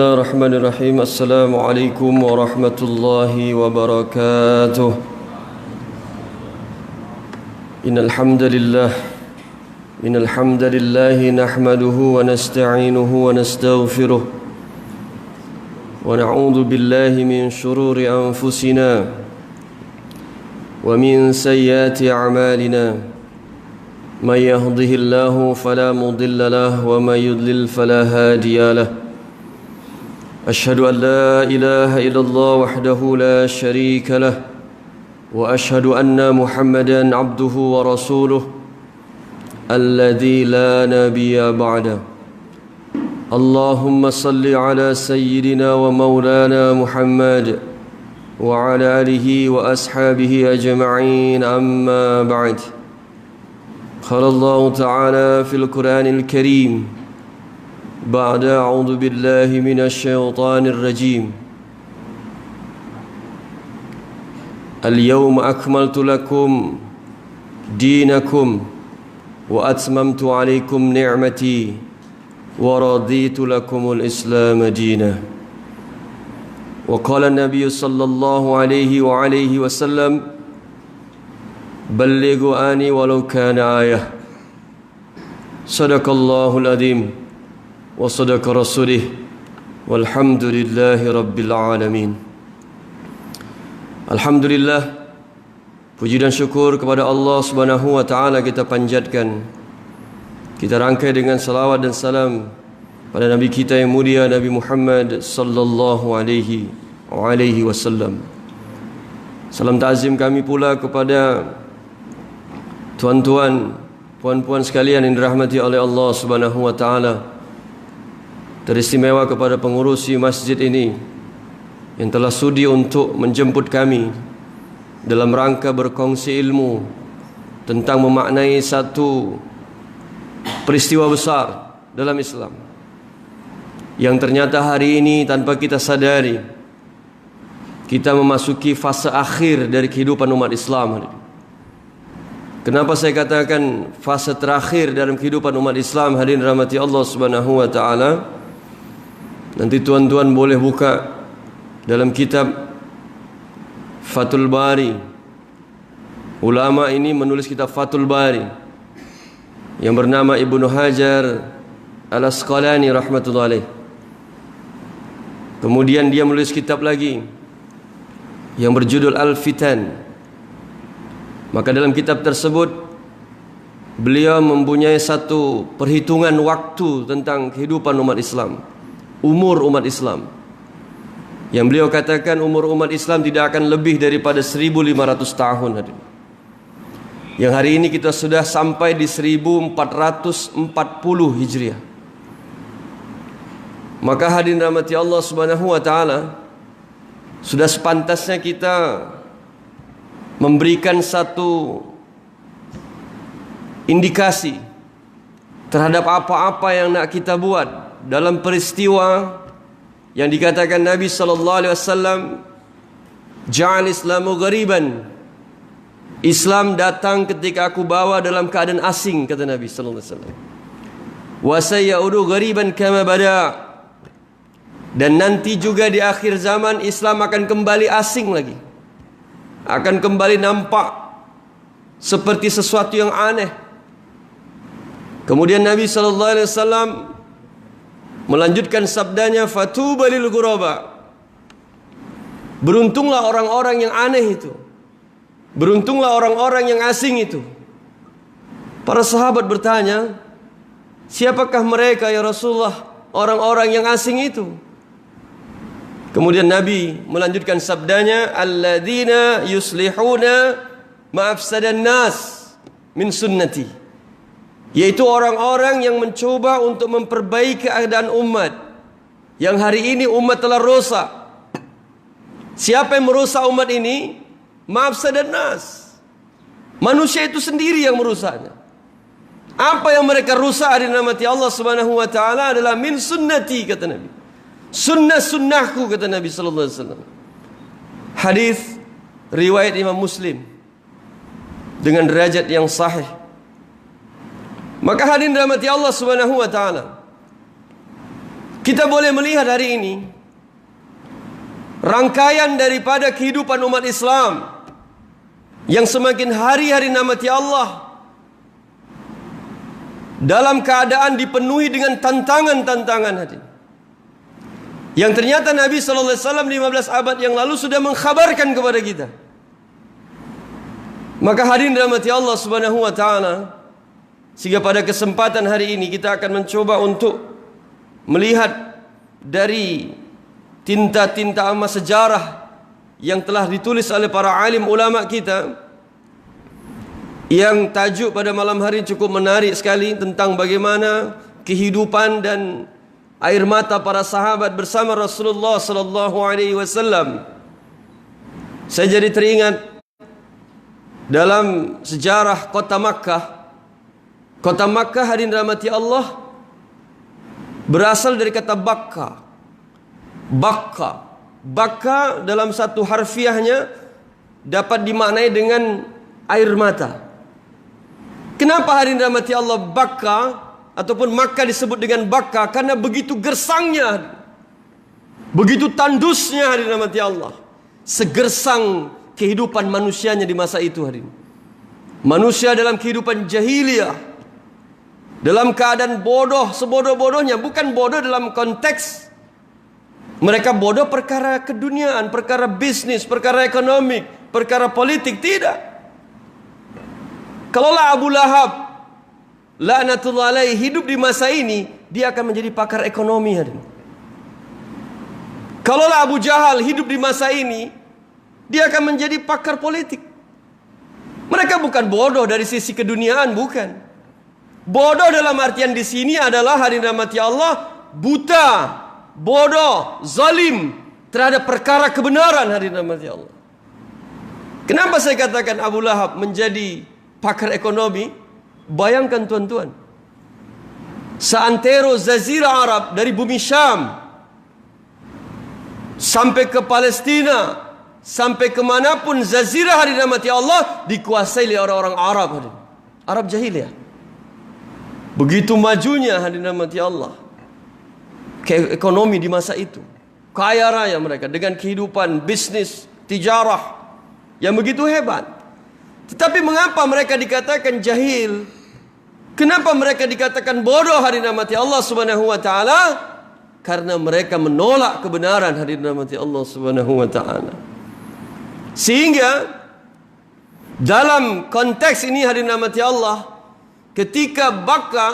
Bismillahirrahmanirrahim. Assalamualaikum warahmatullahi wabarakatuh. Innal hamdalillah nahmaduhu wa nasta'inuhu wa nastaghfiruh wa na'udzu billahi min shururi anfusina wa min sayyiati a'malina. May yahdihillahu fala mudilla lahu wa may yudlil fala hadiya lahu. أشهد أن لا إله إلا الله وحده لا شريك له وأشهد أن محمدا عبده ورسوله الذي لا نبي بعده. اللهم صل على سيدنا ومولانا محمد وعلى آله وأصحابه أجمعين. أما بعد، قال الله تعالى في القرآن الكريم بعد أعوذ بالله من الشيطان الرجيم اليوم أكملت لكم دينكم وأتممت عليكم نعمتي ورضيت لكم الإسلام دينا. وقال النبي صلى الله عليه وسلم بلغوا عني ولو كان آية. صدق الله العظيم wa sadaqa rasulih walhamdulillahi rabbil alamin. Alhamdulillah, puji dan syukur kepada Allah Subhanahu wa taala kita panjatkan. Kita rangkai dengan salawat dan salam pada nabi kita yang mulia, Nabi Muhammad sallallahu alaihi wasallam. Salam ta'zim kami pula kepada tuan-tuan, puan-puan sekalian yang dirahmati oleh Allah Subhanahu wa taala. Teristimewa kepada pengurusi masjid ini yang telah sudi untuk menjemput kami dalam rangka berkongsi ilmu tentang memaknai satu peristiwa besar dalam Islam yang ternyata hari ini tanpa kita sadari kita memasuki fase akhir dari kehidupan umat Islam. Kenapa saya katakan fase terakhir dalam kehidupan umat Islam? Hadirin rahmati Allah Subhanahu wa taala. Nanti tuan-tuan boleh buka dalam kitab Fathul Bari. Ulama ini menulis kitab Fathul Bari yang bernama Ibnu Hajar Al-Asqalani rahmatullahi alaih. Kemudian dia menulis kitab lagi yang berjudul Al-Fitan. Maka dalam kitab tersebut beliau mempunyai satu perhitungan waktu tentang kehidupan umat Islam, umur umat Islam, yang beliau katakan umur umat Islam tidak akan lebih daripada 1500 tahun. Yang hari ini kita sudah sampai di 1440 Hijriah. Maka hadirin rahmati Allah Subhanahu wa taala, sudah sepantasnya kita memberikan satu indikasi terhadap apa-apa yang nak kita buat dalam peristiwa yang dikatakan Nabi sallallahu alaihi wasallam, ja'al Islamu ghariban. Islam datang ketika aku bawa dalam keadaan asing, kata Nabi sallallahu alaihi wasallam. Wa sayaudu ghariban kama bada. Dan nanti juga di akhir zaman Islam akan kembali asing lagi. Akan kembali nampak seperti sesuatu yang aneh. Kemudian Nabi sallallahu alaihi wasallam melanjutkan sabdanya, fatuba lil ghuraba. Beruntunglah orang-orang yang aneh itu. Beruntunglah orang-orang yang asing itu. Para sahabat bertanya, siapakah mereka ya Rasulullah, orang-orang yang asing itu? Kemudian Nabi melanjutkan sabdanya, alladzina yuslihuna ma'afsadan nas min sunnati. Yaitu orang-orang yang mencoba untuk memperbaiki keadaan umat yang hari ini umat telah rosak. Siapa yang merusak umat ini? Mafsadan nas. Manusia itu sendiri yang merusaknya. Apa yang mereka rusak hadirin rahmati Allah Subhanahu wa taala adalah min sunnati, kata Nabi. Sunnah-sunnahku, kata Nabi sallallahu alaihi wasallam. Hadis riwayat Imam Muslim dengan derajat yang sahih. Maka hadirin rahmati Allah Subhanahu wa taala, Kita boleh melihat hari ini rangkaian daripada kehidupan umat Islam yang semakin hari-hari namati Allah dalam keadaan dipenuhi dengan tantangan-tantangan hadirin. Yang ternyata Nabi SAW 15 abad yang lalu sudah mengkhabarkan kepada kita. Maka hadirin dirahmati Allah Subhanahu wa taala, sehingga pada kesempatan hari ini kita akan mencoba untuk melihat dari tinta-tinta emas sejarah yang telah ditulis oleh para alim ulama kita, yang tajuk pada malam hari cukup menarik sekali tentang bagaimana kehidupan dan air mata para sahabat bersama Rasulullah sallallahu alaihi wasallam. Saya jadi teringat dalam sejarah kota Makkah. Kota Makkah hadirin rahmati Allah berasal dari kata bakka. Bakka dalam satu harfiahnya dapat dimaknai dengan air mata. Kenapa hadirin rahmati Allah bakka ataupun Makkah disebut dengan bakka? Karena begitu gersangnya, begitu tandusnya hadirin rahmati Allah, segersang kehidupan manusianya di masa itu hadirin. Manusia dalam kehidupan jahiliyah, dalam keadaan bodoh sebodoh-bodohnya. Bukan bodoh dalam konteks mereka bodoh perkara keduniaan, perkara bisnis, perkara ekonomi, perkara politik. Tidak. Kalaulah Abu Lahab laknatullah alaihi hidup di masa ini, dia akan menjadi pakar ekonomi hadirin. Kalaulah Abu Jahal hidup di masa ini, dia akan menjadi pakar politik. Mereka bukan bodoh dari sisi keduniaan, bukan. Bodoh dalam artian di sini adalah hadirin rahmati Allah, buta, bodoh, zalim terhadap perkara kebenaran hadirin rahmati Allah. Kenapa saya katakan Abu Lahab menjadi pakar ekonomi? Bayangkan tuan-tuan, seantero Jazirah Arab dari bumi Syam sampai ke Palestina, sampai kemanapun Jazirah hadirin rahmati Allah dikuasai oleh orang-orang Arab hadirin. Arab jahiliyah. Begitu majunya hadirin rahmati Allah ekonomi di masa itu, kaya raya mereka dengan kehidupan bisnis, tijarah yang begitu hebat. Tetapi mengapa mereka dikatakan jahil? Kenapa mereka dikatakan bodoh hadirin rahmati Allah Subhanahu wa taala? Karena mereka menolak kebenaran hadirin rahmati Allah Subhanahu wa taala. Sehingga dalam konteks ini hadirin rahmati Allah, ketika Bakka,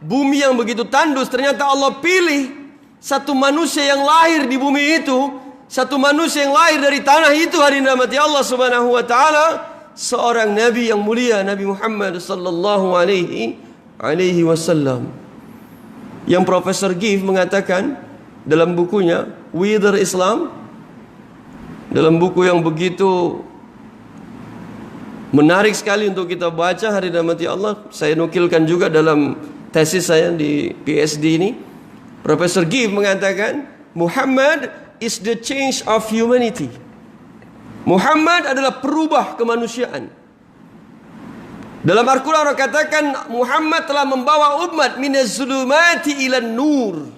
bumi yang begitu tandus, ternyata Allah pilih satu manusia yang lahir di bumi itu, satu manusia yang lahir dari tanah itu hadirin rahmati Allah Subhanahu wa taala, seorang nabi yang mulia, Nabi Muhammad sallallahu alaihi wasallam. Yang Profesor Giff mengatakan dalam bukunya Wither Islam, dalam buku yang begitu menarik sekali untuk kita baca hadirin rahmati Allah. Saya nukilkan juga dalam tesis saya di PhD ini. Profesor Giff mengatakan Muhammad is the change of humanity. Muhammad adalah perubah kemanusiaan. Dalam Al-Quran Allah katakan Muhammad telah membawa umat minaz zulumati ilan nur,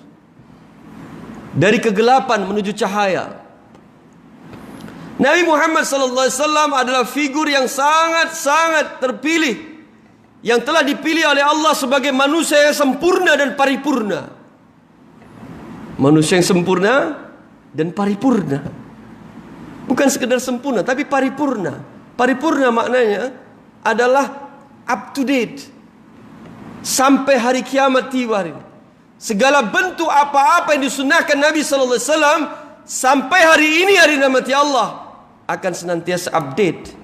dari kegelapan menuju cahaya. Nabi Muhammad sallallahu alaihi wasallam adalah figur yang sangat-sangat terpilih, yang telah dipilih oleh Allah sebagai manusia yang sempurna dan paripurna. Manusia yang sempurna dan paripurna. Bukan sekedar sempurna, tapi paripurna. Paripurna maknanya adalah up to date sampai hari kiamat tiba. Segala bentuk apa-apa yang disunahkan Nabi sallallahu alaihi wasallam sampai hari ini hari rahmati Allah akan senantiasa update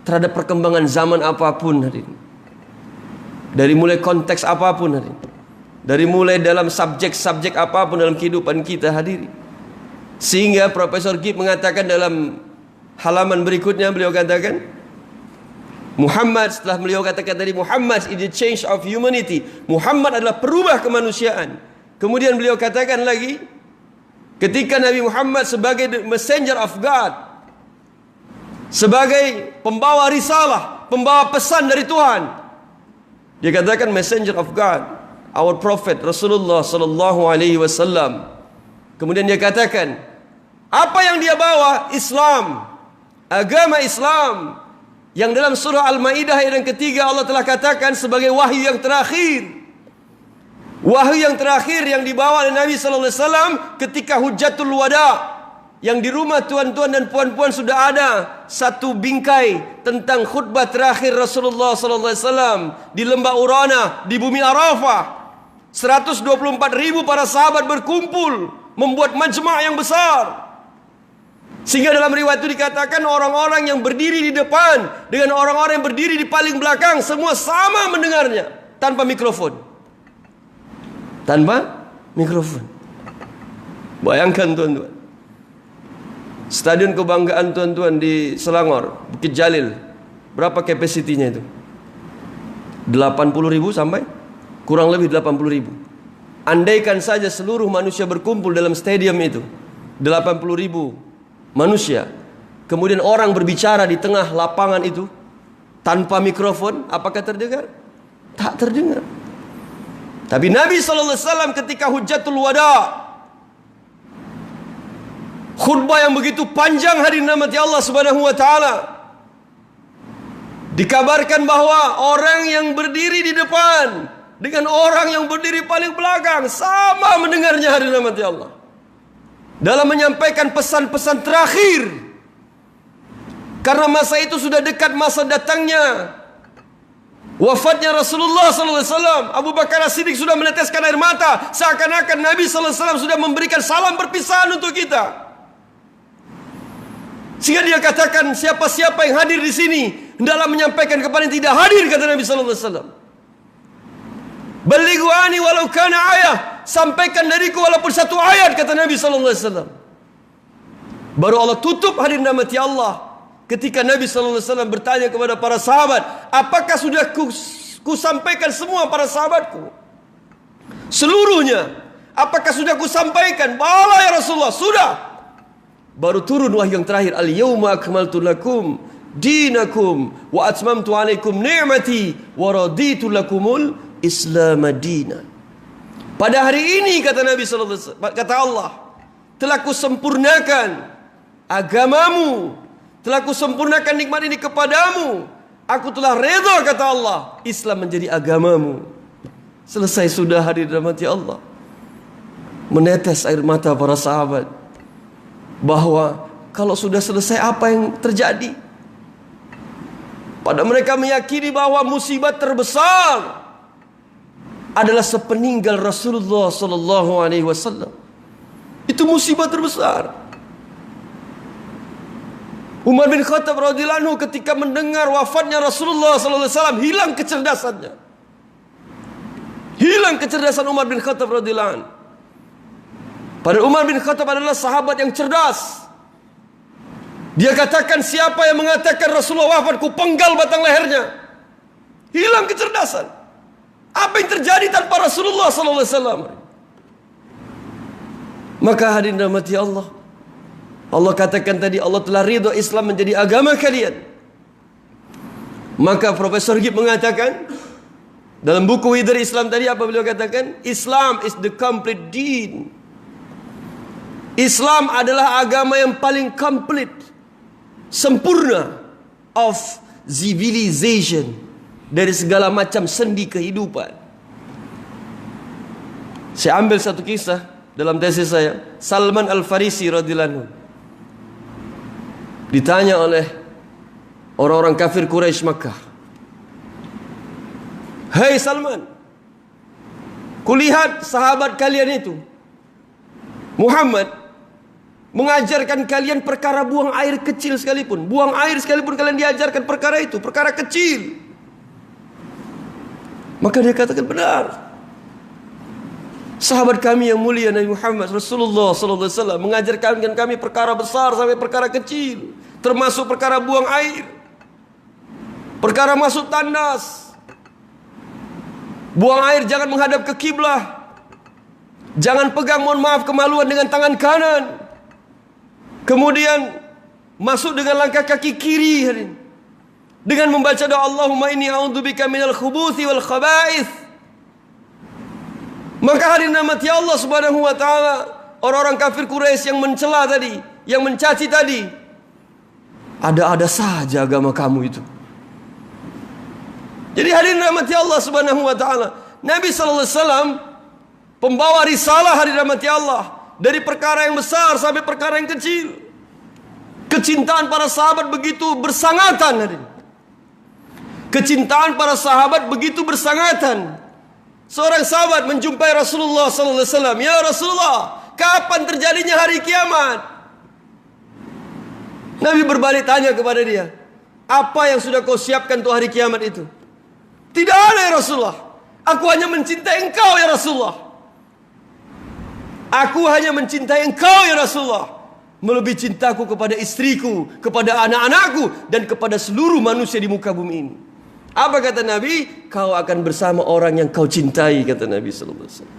terhadap perkembangan zaman apapun hadirin. Dari mulai konteks apapun hadirin. Dari mulai dalam subjek-subjek apapun dalam kehidupan kita hadirin. Sehingga Profesor Gibb mengatakan dalam halaman berikutnya, beliau katakan Muhammad, setelah beliau katakan tadi Muhammad is the change of humanity, Muhammad adalah perubah kemanusiaan. Kemudian beliau katakan lagi, ketika Nabi Muhammad sebagai messenger of God, sebagai pembawa risalah, pembawa pesan dari Tuhan, dia katakan messenger of God, our prophet Rasulullah sallallahu alaihi wasallam. Kemudian dia katakan, apa yang dia bawa? Islam, agama Islam, yang dalam surah Al-Maidah ayat yang ketiga Allah telah katakan sebagai wahyu yang terakhir. Wahyu yang terakhir yang dibawa oleh Nabi sallallahu alaihi wasallam ketika Hujjatul Wada, yang di rumah tuan-tuan dan puan-puan sudah ada satu bingkai tentang khutbah terakhir Rasulullah sallallahu alaihi wasallam di lembah Urana di bumi Arafah. 124.000 para sahabat berkumpul membuat majma' yang besar. Sehingga dalam riwayat itu dikatakan orang-orang yang berdiri di depan dengan orang-orang yang berdiri di paling belakang semua sama mendengarnya tanpa mikrofon. Tanpa mikrofon. Bayangkan tuan-tuan, Stadion Kebanggaan tuan-tuan di Selangor, Bukit Jalil, berapa kapasitinya itu? 80.000 sampai kurang lebih 80.000. Andaikan saja seluruh manusia berkumpul dalam stadium itu, 80.000 manusia, kemudian orang berbicara di tengah lapangan itu tanpa mikrofon, apakah terdengar? Tak terdengar. Tapi Nabi SAW ketika Hujjatul Wada, khutbah yang begitu panjang hadirin rahmati Allah Subhanahu wa taala, dikabarkan bahwa orang yang berdiri di depan dengan orang yang berdiri paling belakang sama mendengarnya hadirin rahmati Allah. Dalam menyampaikan pesan-pesan terakhir, karena masa itu sudah dekat masa datangnya wafatnya Rasulullah SAW. Abu Bakar As-Siddiq sudah meneteskan air mata, seakan-akan Nabi SAW sudah memberikan salam perpisahan untuk kita. Sehingga dia katakan, siapa-siapa yang hadir di sini hendaklah menyampaikan kepada yang tidak hadir, kata Nabi sallallahu alaihi wasallam. Balighu ani walau kana ayah, sampaikan dariku walaupun satu ayat, kata Nabi sallallahu alaihi wasallam. Baru Allah tutup hadirin rahmati Allah ketika Nabi sallallahu alaihi wasallam bertanya kepada para sahabat, apakah sudah ku sampaikan semua para sahabatku? Seluruhnya. Apakah sudah ku sampaikan? Bala ya Rasulullah, sudah. Baru turun wahyu yang terakhir, al-yawma akmaltu lakum dinakum wa atmamtu alaikum ni'mati wa raditu lakumul Islam madina. Pada hari ini, kata Nabi sallallahu alaihi wasallam, kata Allah, telah kusempurnakan agamamu, telah kusempurnakan nikmat ini kepadamu. Aku telah redha, kata Allah, Islam menjadi agamamu. Selesai sudah hadirin rahmati Allah. Menetes air mata para sahabat bahwa kalau sudah selesai apa yang terjadi? Pada mereka meyakini bahwa musibah terbesar adalah sepeninggal Rasulullah sallallahu alaihi wasallam. Itu musibah terbesar. Umar bin Khattab radhiyallahu anhu ketika mendengar wafatnya Rasulullah sallallahu alaihi wasallam hilang kecerdasannya. Hilang kecerdasan Umar bin Khattab radhiyallahu anhu. Padahal Umar bin Khattab adalah sahabat yang cerdas. Dia katakan, siapa yang mengatakan Rasulullah wafat, ku penggal batang lehernya. Hilang kecerdasan. Apa yang terjadi tanpa Rasulullah sallallahu alaihi wasallam? Maka hadirin rahmati Allah, Allah katakan tadi, Allah telah ridha Islam menjadi agama kalian. Maka Profesor Gib mengatakan dalam buku Wider Islam tadi, apa beliau katakan? Islam is the complete deen. Islam adalah agama yang paling komplit, sempurna of civilization, dari segala macam sendi kehidupan. Saya ambil satu kisah dalam tesis saya. Salman Al-Farisi radhiyallahu anhu ditanya oleh orang-orang kafir Quraisy Makkah, "Hai Salman, kulihat sahabat kalian itu Muhammad mengajarkan kalian perkara buang air kecil sekalipun. Buang air sekalipun kalian diajarkan perkara itu, perkara kecil." Maka dia katakan, benar. Sahabat kami yang mulia Nabi Muhammad Rasulullah sallallahu alaihi wasallam mengajarkan kami perkara besar sampai perkara kecil, termasuk perkara buang air, perkara masuk tandas. Buang air jangan menghadap ke kiblah. Jangan pegang, mohon maaf, kemaluan dengan tangan kanan. Kemudian masuk dengan langkah kaki kiri dengan membaca doa Allahumma inni a'udzubika minal khubuthi wal khaba'ith. Maka hadirin rahmati Allah Subhanahu wa taala, orang-orang kafir Quraisy yang mencela tadi, yang mencaci tadi, ada-ada saja agama kamu itu. Jadi hadirin rahmati Allah Subhanahu wa taala, Nabi sallallahu alaihi wasallam pembawa risalah hadirin rahmati Allah, dari perkara yang besar sampai perkara yang kecil. Kecintaan para sahabat begitu bersangatan hadirin. Kecintaan para sahabat begitu bersangatan. Seorang sahabat menjumpai Rasulullah sallallahu alaihi wasallam, "Ya Rasulullah, kapan terjadinya hari kiamat?" Nabi berbalik tanya kepada dia, "Apa yang sudah kau siapkan untuk hari kiamat itu?" "Tidak ada ya Rasulullah. Aku hanya mencintai engkau ya Rasulullah. Aku hanya mencintai engkau ya Rasulullah. Melebihi cintaku kepada istriku, kepada anak-anakku, dan kepada seluruh manusia di muka bumi ini." Apa kata Nabi? "Kau akan bersama orang yang kau cintai," kata Nabi sallallahu alaihi wasallam.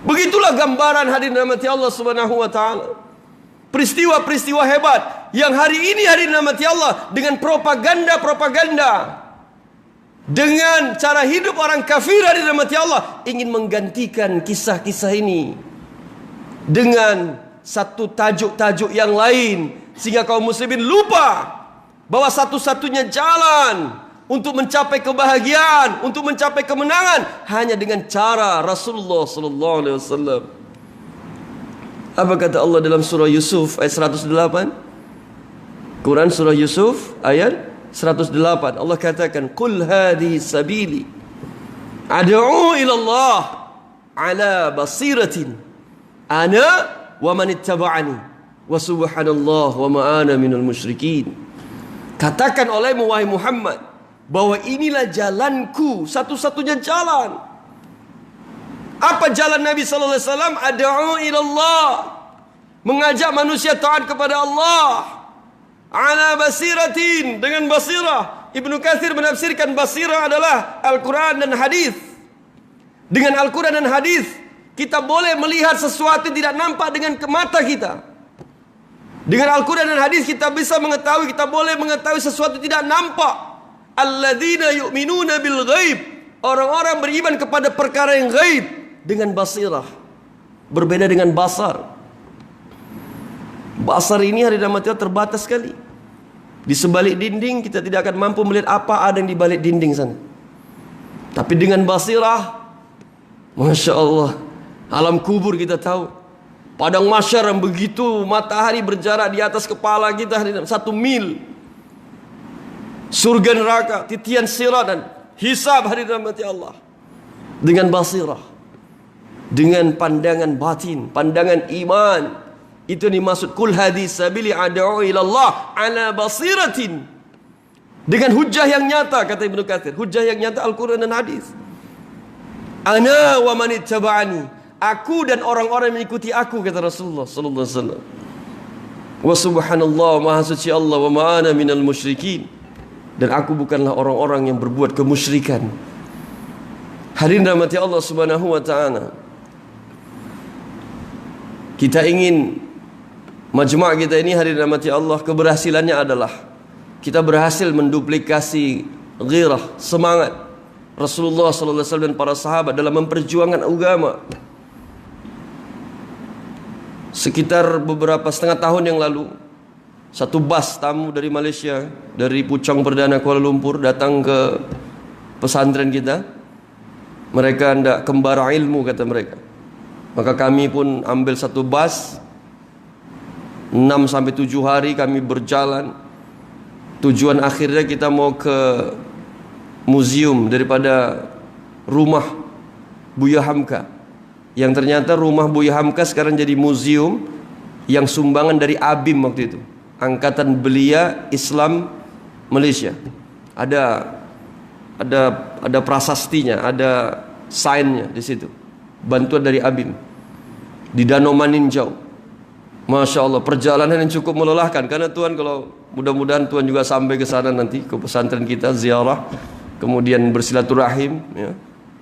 Begitulah gambaran hadirin rahmati Allah Subhanahu wa taala. Peristiwa-peristiwa hebat yang hari ini hadirin rahmati Allah, dengan propaganda-propaganda, dengan cara hidup orang kafir hadirin rahmati Allah, ingin menggantikan kisah-kisah ini dengan satu tajuk-tajuk yang lain, sehingga kaum muslimin lupa bahwa satu-satunya jalan untuk mencapai kebahagiaan, untuk mencapai kemenangan, hanya dengan cara Rasulullah sallallahu alaihi wasallam. Apa kata Allah dalam surah Yusuf ayat 108? Quran surah Yusuf ayat 108. Allah katakan, "Qul hadhihi sabili ad'u ila Allah ala basiratin ana wa man ittaba'ani wa subhanallah wa ma ana minal musyrikin." Katakan olehmu wahai Muhammad, bahwa inilah jalanku, satu-satunya jalan. Apa jalan Nabi sallallahu alaihi wasallam? Ad'u ila Allah, mengajak manusia taat kepada Allah. Ala basiratin, dengan basirah. Ibnu Katsir menafsirkan basirah adalah Al-Quran dan hadis. Dengan Al-Quran dan hadis, kita boleh melihat sesuatu yang tidak nampak dengan mata kita. Dengan Al-Quran dan hadis kita bisa mengetahui, kita boleh mengetahui sesuatu yang tidak nampak. Alladzina yu'minuna bil ghaib, orang-orang beriman kepada perkara yang gaib dengan basirah. Berbeda dengan basar. Basar ini hari rahmatnya terbatas sekali. Di sebalik dinding kita tidak akan mampu melihat apa ada yang di balik dinding sana. Tapi dengan basirah, Masya Allah, alam kubur kita tahu. Padang mahsyar yang begitu matahari berjarak di atas kepala kita 1 mil. Surga neraka, titian sirat dan hisab hari rahmati Allah. Dengan basirah, dengan pandangan batin, pandangan iman. Itu yang dimaksud kul hadis sabili ad'u ila Allah ala basiratin. Dengan hujah yang nyata, kata Ibnu Katsir. Hujah yang nyata Al-Quran dan hadis. Ana wa man ittaba'ani, aku dan orang-orang yang mengikuti aku, kata Rasulullah sallallahu alaihi wasallam. Wa subhanallah, maha suci Allah, wa ma ana minal musyrikin, dan aku bukanlah orang-orang yang berbuat kemusyrikan. Hadirin rahmati Allah Subhanahu wa taala. Kita ingin majma' kita ini, hadirin rahmati Allah, keberhasilannya adalah kita berhasil menduplikasi ghirah, semangat Rasulullah sallallahu alaihi wasallam dan para sahabat dalam memperjuangkan agama. Sekitar beberapa setengah tahun yang lalu, satu bas tamu dari Malaysia, dari Puchong Perdana Kuala Lumpur, datang ke pesantren kita. Mereka hendak kembara ilmu, kata mereka. Maka kami pun ambil satu bas, 6-7 hari kami berjalan. Tujuan akhirnya kita mau ke museum daripada rumah Buya Hamka, yang ternyata rumah Buya Hamka sekarang jadi museum yang sumbangan dari ABIM waktu itu, Angkatan Belia Islam Malaysia. Ada prasastinya, ada sign-nya di situ. Bantuan dari ABIM di Danau Maninjau. Masya Allah, perjalanan yang cukup melelahkan. Karena Tuhan, kalau mudah-mudahan Tuhan juga sampai ke sana nanti, ke pesantren kita, ziarah, kemudian bersilaturahim, ya.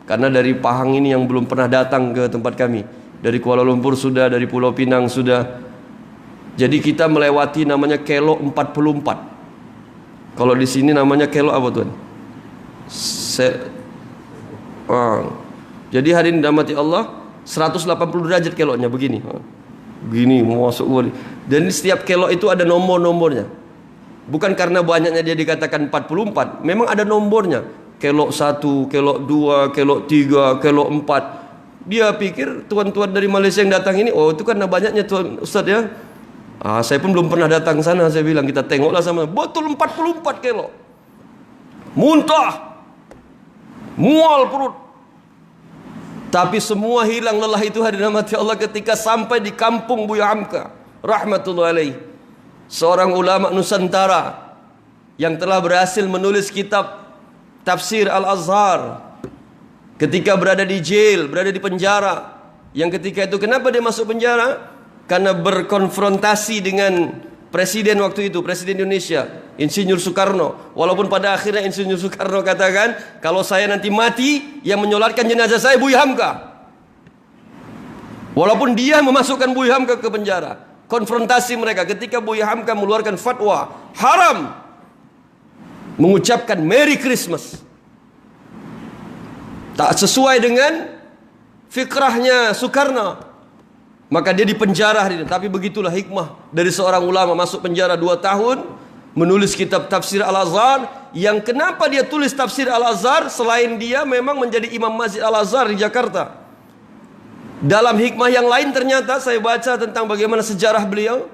Karena dari Pahang ini yang belum pernah datang ke tempat kami, dari Kuala Lumpur sudah, dari Pulau Pinang sudah. Jadi kita melewati namanya Kelo 44. Kalau di sini namanya Kelo apa Tuhan? Jadi hadirin dirahmati Allah, 180 derajat keloknya begini. Begini mau masuk gua. Dan setiap kelok itu ada nomor-nomornya. Bukan karena banyaknya dia dikatakan 44, memang ada nomornya. Kelok 1, kelok 2, kelok 3, kelok 4. Dia pikir tuan-tuan dari Malaysia yang datang ini, oh itu karena banyaknya tuan Ustaz ya. Saya pun belum pernah datang sana. Saya bilang kita tengoklah sama. Betul 44 kelok. Muntah, mual perut. Tapi semua hilang lelah itu hadirin rahmati Allah ketika sampai di kampung Buya Hamka rahmatullahi alaih, seorang ulama Nusantara yang telah berhasil menulis kitab Tafsir Al-Azhar ketika berada di jail, berada di penjara. Yang ketika itu kenapa dia masuk penjara? Karena berkonfrontasi dengan Presiden waktu itu, Presiden Indonesia, Insinyur Soekarno. Walaupun pada akhirnya Insinyur Soekarno katakan, kalau saya nanti mati, yang menyolatkan jenazah saya Buya Hamka. Walaupun dia memasukkan Buya Hamka ke penjara. Konfrontasi mereka ketika Buya Hamka mengeluarkan fatwa haram mengucapkan Merry Christmas. Tak sesuai dengan fikrahnya Soekarno. Maka dia dipenjara hari ini. Tapi begitulah hikmah dari seorang ulama masuk penjara 2 tahun, menulis kitab Tafsir Al-Azhar. Yang kenapa dia tulis Tafsir Al-Azhar selain dia memang menjadi Imam Masjid Al-Azhar di Jakarta. Dalam hikmah yang lain ternyata saya baca tentang bagaimana sejarah beliau.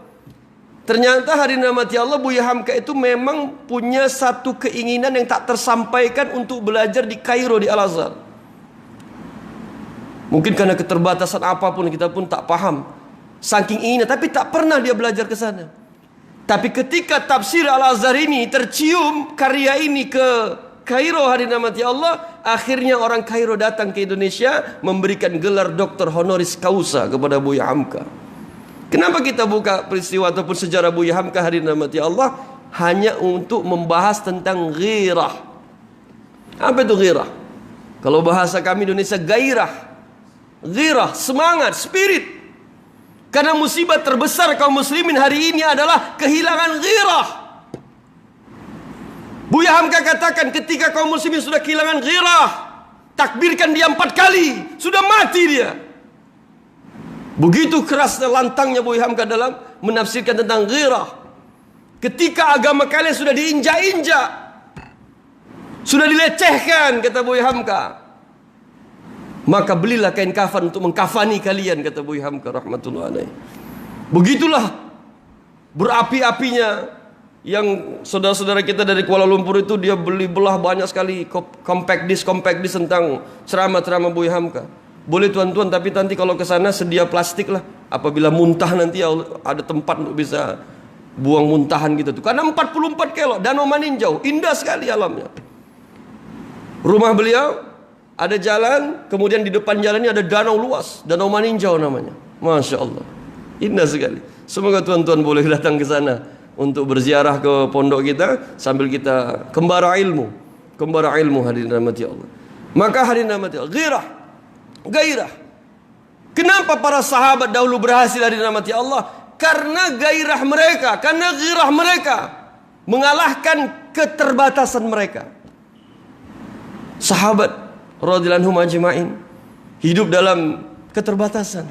Ternyata hadirin rahmati Allah, Buya Hamka itu memang punya satu keinginan yang tak tersampaikan untuk belajar di Kairo di Al-Azhar. Mungkin karena keterbatasan apapun kita pun tak paham. Saking inginnya, tapi tak pernah dia belajar ke sana. Tapi ketika Tafsir Al-Azhar ini tercium karya ini ke Kairo hadirin rahmati Allah, akhirnya orang Kairo datang ke Indonesia memberikan gelar Doktor Honoris Causa kepada Buya Hamka. Kenapa kita buka peristiwa ataupun sejarah Buya Hamka hadirin rahmati Allah? Hanya untuk membahas tentang ghirah. Apa itu ghirah? Kalau bahasa kami Indonesia, gairah. Ghirah, semangat, spirit. Karena musibah terbesar kaum muslimin hari ini adalah kehilangan ghirah. Buya Hamka katakan ketika kaum muslimin sudah kehilangan ghirah, takbirkan dia 4 kali, sudah mati dia. Begitu kerasnya lantangnya Buya Hamka dalam menafsirkan tentang ghirah. Ketika agama kalian sudah diinjak-injak, sudah dilecehkan, kata Buya Hamka, maka belilah kain kafan untuk mengkafani kalian, kata Buya Hamka rahmatullahi alaih. Begitulah berapi-apinya yang saudara-saudara kita dari Kuala Lumpur itu, dia beli belah banyak sekali compact disc tentang ceramah-ceramah Buya Hamka. Boleh tuan-tuan, tapi nanti kalau ke sana sedia plastik lah. Apabila muntah nanti ada tempat untuk bisa buang muntahan gitu tuh. Karena 44 kelok, Danau Maninjau, indah sekali alamnya. Rumah beliau ada jalan, kemudian di depan jalan ini ada danau luas, Danau Maninjau namanya. Masya Allah, indah sekali. Semoga tuan-tuan boleh datang ke sana untuk berziarah ke pondok kita sambil kita kembara ilmu hadirin rahmati Allah. Maka hadirin rahmati Allah, gairah. Kenapa para sahabat dahulu berhasil hadirin rahmati Allah? Karena gairah mereka, karena ghirah mereka mengalahkan keterbatasan mereka. Sahabat radhiyallahu anhum ajma'in hidup dalam keterbatasan.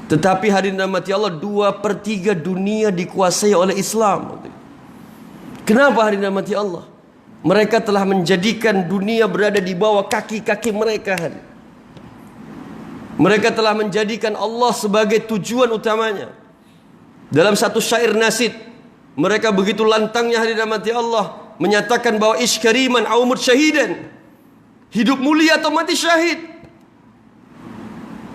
Tetapi hadirin rahmati Allah, 2/3 dunia dikuasai oleh Islam. Kenapa hadirin rahmati Allah? Mereka telah menjadikan dunia berada di bawah kaki-kaki mereka. Mereka telah menjadikan Allah sebagai tujuan utamanya. Dalam satu syair nasid, mereka begitu lantangnya hadirin rahmati Allah menyatakan bahwa ish kariman au mut syahidan, hidup mulia atau mati syahid.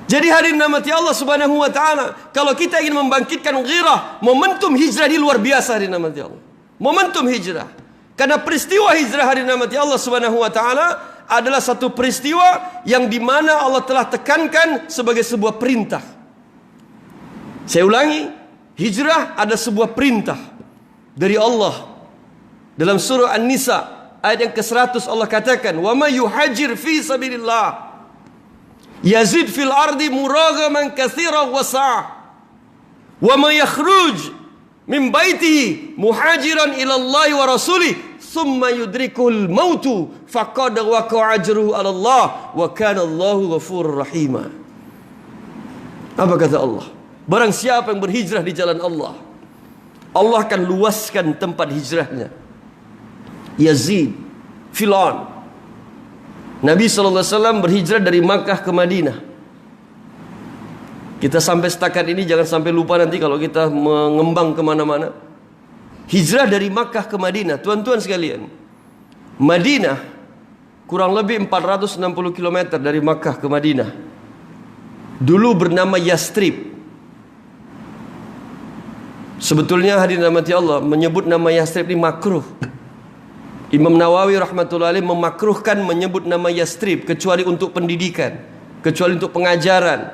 Jadi hadirin rahmati Allah subhanahu wa ta'ala, kalau kita ingin membangkitkan ghirah, momentum hijrah ini luar biasa hadirin rahmati Allah. Momentum hijrah. Karena peristiwa hijrah hadirin rahmati Allah subhanahu wa ta'ala adalah satu peristiwa yang dimana Allah telah tekankan sebagai sebuah perintah. Saya ulangi, hijrah ada sebuah perintah dari Allah. Dalam surah An-Nisa ayat yang ke-100 Allah katakan, "Wa may yuhajir fi sabilillah yazid fil ardi muragaman katsiran wa sa'a wa may yakhruj min baitihi muhajiran ila Allah wa rasulih thumma yudrikul mautu faqad waqa'a ajruhu 'ala Allah wa kana Allahu ghafurur rahima. Apa kata Allah? Barang siapa yang berhijrah di jalan Allah, Allah akan luaskan tempat hijrahnya. Yazid, Filan. Nabi SAW berhijrah dari Makkah ke Madinah. Kita sampai setakat ini jangan sampai lupa nanti kalau kita mengembang kemana-mana. Hijrah dari Makkah ke Madinah. Tuan-tuan sekalian, Madinah kurang lebih 460 km dari Makkah ke Madinah. Dulu bernama Yastrib. Sebetulnya hadirin rahmati Allah, menyebut nama Yastrib ini makruh. Imam Nawawi rahmatullahi alaih memakruhkan menyebut nama Yastrib kecuali untuk pendidikan, kecuali untuk pengajaran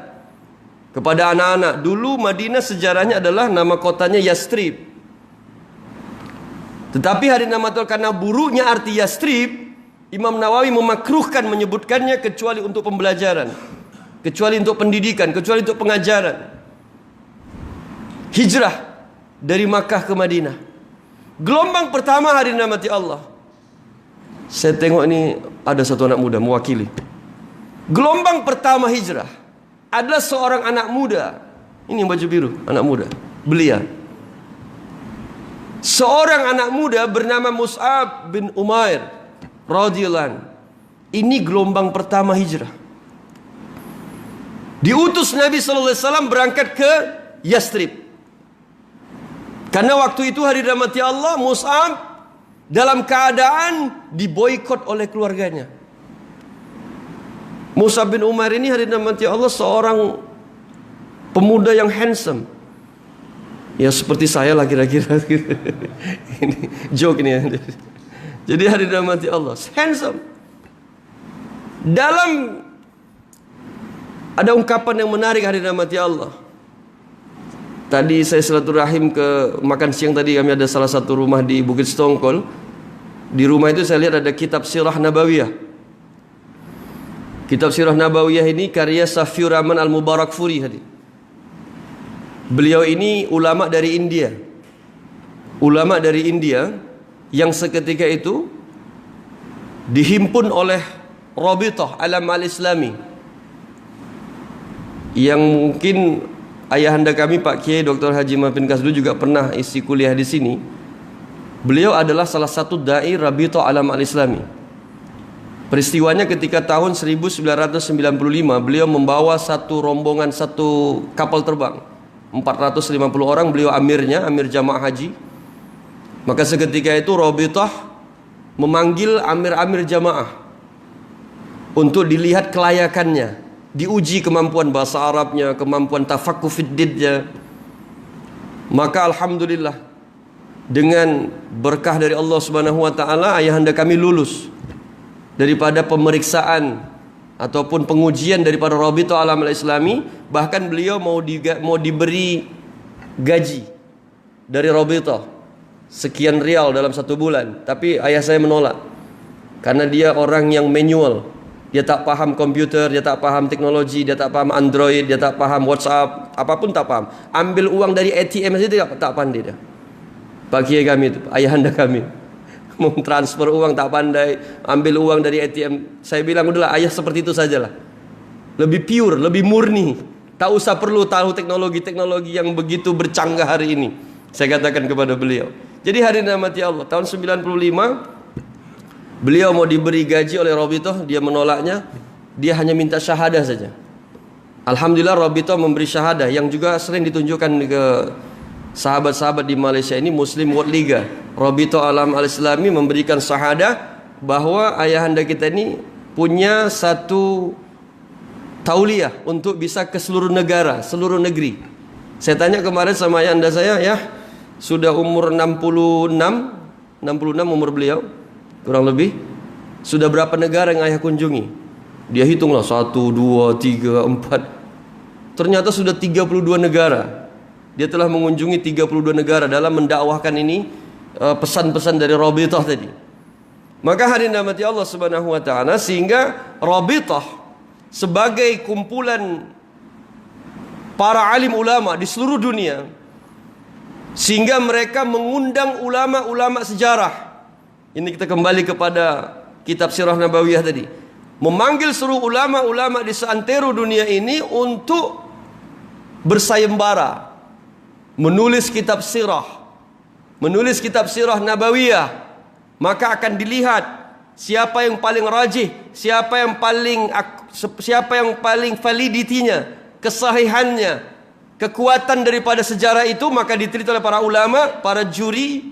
kepada anak-anak. Dulu Madinah sejarahnya adalah nama kotanya Yastrib. Tetapi hadirin rahmati Allah, karena buruknya arti Yastrib, Imam Nawawi memakruhkan menyebutkannya kecuali untuk pembelajaran, kecuali untuk pendidikan, kecuali untuk pengajaran. Hijrah dari Makkah ke Madinah. Gelombang pertama hadirin rahmati Allah. Saya tengok ini ada satu anak muda mewakili. Gelombang pertama hijrah adalah seorang anak muda. Ini yang baju biru, anak muda, belia. Seorang anak muda bernama Mus'ab bin Umair radhiyallahu anhu. Ini gelombang pertama hijrah. Diutus Nabi SAW berangkat ke Yastrib. Karena waktu itu hadirin rahmati Allah, Mus'ab dalam keadaan diboikot oleh keluarganya. Mus'ab bin Umair ini hadirin rahmati Allah seorang pemuda yang handsome. Ya seperti saya lah kira-kira. Ini joke ini ya. Jadi hadirin rahmati Allah, handsome. Dalam ada ungkapan yang menarik hadirin rahmati Allah. Tadi saya silaturahim ke makan siang tadi, kami ada salah satu rumah di Bukit Stongkol. Di rumah itu saya lihat ada kitab Sirah Nabawiyah. Kitab Sirah Nabawiyah ini karya Safiur Rahman Al-Mubarakfuri tadi. Beliau ini ulama dari India. Ulama dari India yang seketika itu dihimpun oleh Rabithah Alam Al-Islami, yang mungkin ayahanda kami Pak Kiai Dr. Haji Mafin Kasdu juga pernah isi kuliah di sini. Beliau adalah salah satu dai Rabithah Alam Al-Islami. Peristiwanya ketika tahun 1995 beliau membawa satu rombongan, satu kapal terbang 450 orang, beliau amirnya, amir jamaah haji. Maka seketika itu Rabithah memanggil amir-amir jamaah untuk dilihat kelayakannya, diuji kemampuan bahasa Arabnya, kemampuan tafaqquh fiddinnya. Maka alhamdulillah, dengan berkah dari Allah Subhanahu wa taala, ayahanda kami lulus daripada pemeriksaan ataupun pengujian daripada Rabithah Alam Al-Islami. Bahkan beliau mau diberi gaji dari Rabithah sekian rial dalam satu bulan, tapi ayah saya menolak karena dia orang yang manual. Dia tak paham komputer, dia tak paham teknologi, dia tak paham Android, dia tak paham WhatsApp, apapun tak paham. Ambil uang dari ATM saja tak pandai dia. Pak Kiai kami itu, ayahanda kami, mau transfer uang tak pandai, ambil uang dari ATM. Saya bilang udahlah ayah seperti itu sajalah. Lebih pure, lebih murni. Tak usah perlu tahu teknologi-teknologi yang begitu bercanggah hari ini. Saya katakan kepada beliau. Jadi hadirin rahmati Allah, tahun 95 beliau mau diberi gaji oleh Rabithah, dia menolaknya. Dia hanya minta syahadah saja. Alhamdulillah Rabithah memberi syahadah, yang juga sering ditunjukkan ke sahabat-sahabat di Malaysia ini, Muslim World Liga. Rabithah Alam Al-Islami memberikan syahadah bahwa ayahanda kita ini punya satu tauliyah untuk bisa ke seluruh negara, seluruh negeri. Saya tanya kemarin sama ayahanda saya, ya sudah umur 66 umur beliau kurang lebih, sudah berapa negara yang ayah kunjungi? Dia hitunglah 1, 2, 3, 4. Ternyata sudah 32 negara. Dia telah mengunjungi 32 negara dalam mendakwahkan ini pesan-pesan dari Rabithah tadi. Maka hadirin rahmati Allah Subhanahu wa taala, sehingga Rabithah sebagai kumpulan para alim ulama di seluruh dunia, sehingga mereka mengundang ulama-ulama sejarah Ini kita kembali kepada kitab Sirah Nabawiyah tadi. Memanggil seluruh ulama-ulama di seantero dunia ini untuk bersayembara, menulis kitab sirah, menulis kitab Sirah Nabawiyah. Maka akan dilihat siapa yang paling rajih, siapa yang paling validitinya, kesahihannya, kekuatan daripada sejarah itu. Maka diteliti oleh para ulama, para juri.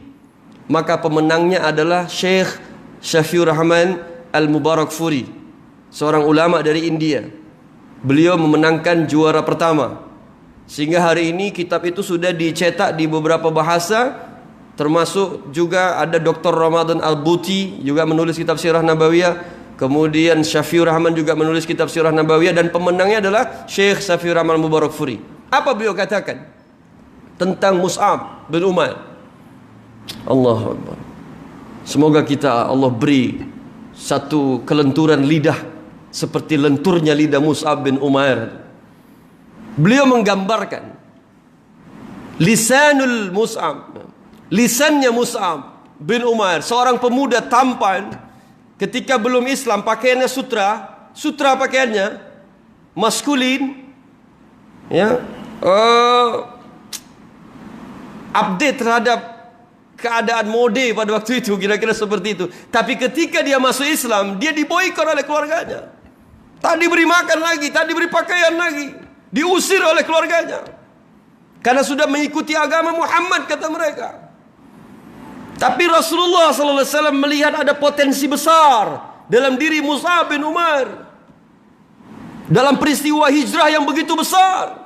Maka pemenangnya adalah Syekh Syafiur Rahman Al-Mubarakfuri, seorang ulama dari India. Beliau memenangkan juara pertama. Sehingga hari ini kitab itu sudah dicetak di beberapa bahasa, termasuk juga ada Dr. Ramadan Al-Buti juga menulis kitab Sirah Nabawiyah. Kemudian Syafiur Rahman juga menulis kitab Sirah Nabawiyah, dan pemenangnya adalah Syekh Syafiur Rahman Al-Mubarakfuri. Apa beliau katakan tentang Mus'ab bin Umair? Allahu Akbar. Semoga kita Allah beri satu kelenturan lidah seperti lenturnya lidah Mus'ab bin Umair. Beliau menggambarkan lisanul Mus'ab, lisannya Mus'ab bin Umair, seorang pemuda tampan ketika belum Islam. Pakaiannya sutra pakaiannya maskulin, ya, update terhadap keadaan mode pada waktu itu, kira-kira seperti itu. Tapi ketika dia masuk Islam, dia diboikot oleh keluarganya. Tak diberi makan lagi, tak diberi pakaian lagi, diusir oleh keluarganya karena sudah mengikuti agama Muhammad, kata mereka. Tapi Rasulullah SAW melihat ada potensi besar dalam diri Mus'ab bin Umair, dalam peristiwa hijrah yang begitu besar.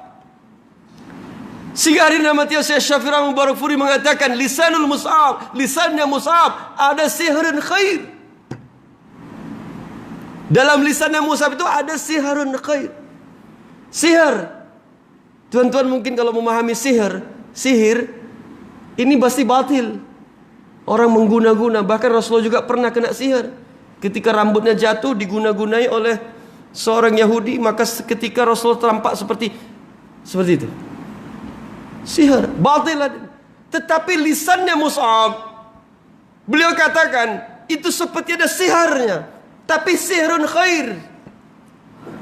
Sehingga hari nama Syekh Syafiur Rahman Al-Mubarakfuri mengatakan lisanul Mus'ab, lisannya Mus'ab ada sihrun khair. Dalam lisannya Mus'ab itu ada sihrun khair. Sihir. Tuan-tuan mungkin kalau memahami sihir ini pasti batil. Orang mengguna-guna, bahkan Rasulullah juga pernah kena sihir. Ketika rambutnya jatuh diguna-gunai oleh seorang Yahudi, maka ketika Rasulullah tampak seperti itu. Sihir, batil. Tetapi lisannya Mus'ab, beliau katakan itu seperti ada sihirnya, tapi sihrun khair,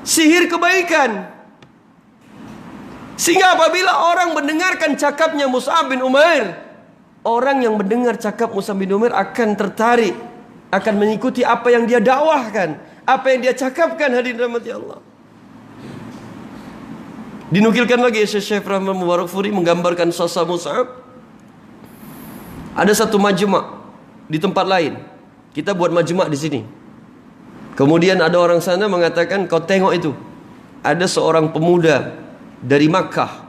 sihir kebaikan. Sehingga apabila orang mendengarkan cakapnya Mus'ab bin Umair, orang yang mendengar cakap Mus'ab bin Umair akan tertarik, akan mengikuti apa yang dia dakwahkan, apa yang dia cakapkan. Hadirin rahmati Allah. Dinukilkan lagi Syekh Rahman Mubarakfuri menggambarkan sosok Mus'ab. Ada satu majma' di tempat lain. Kita buat majma' di sini. Kemudian ada orang sana mengatakan, kau tengok itu, ada seorang pemuda dari Makkah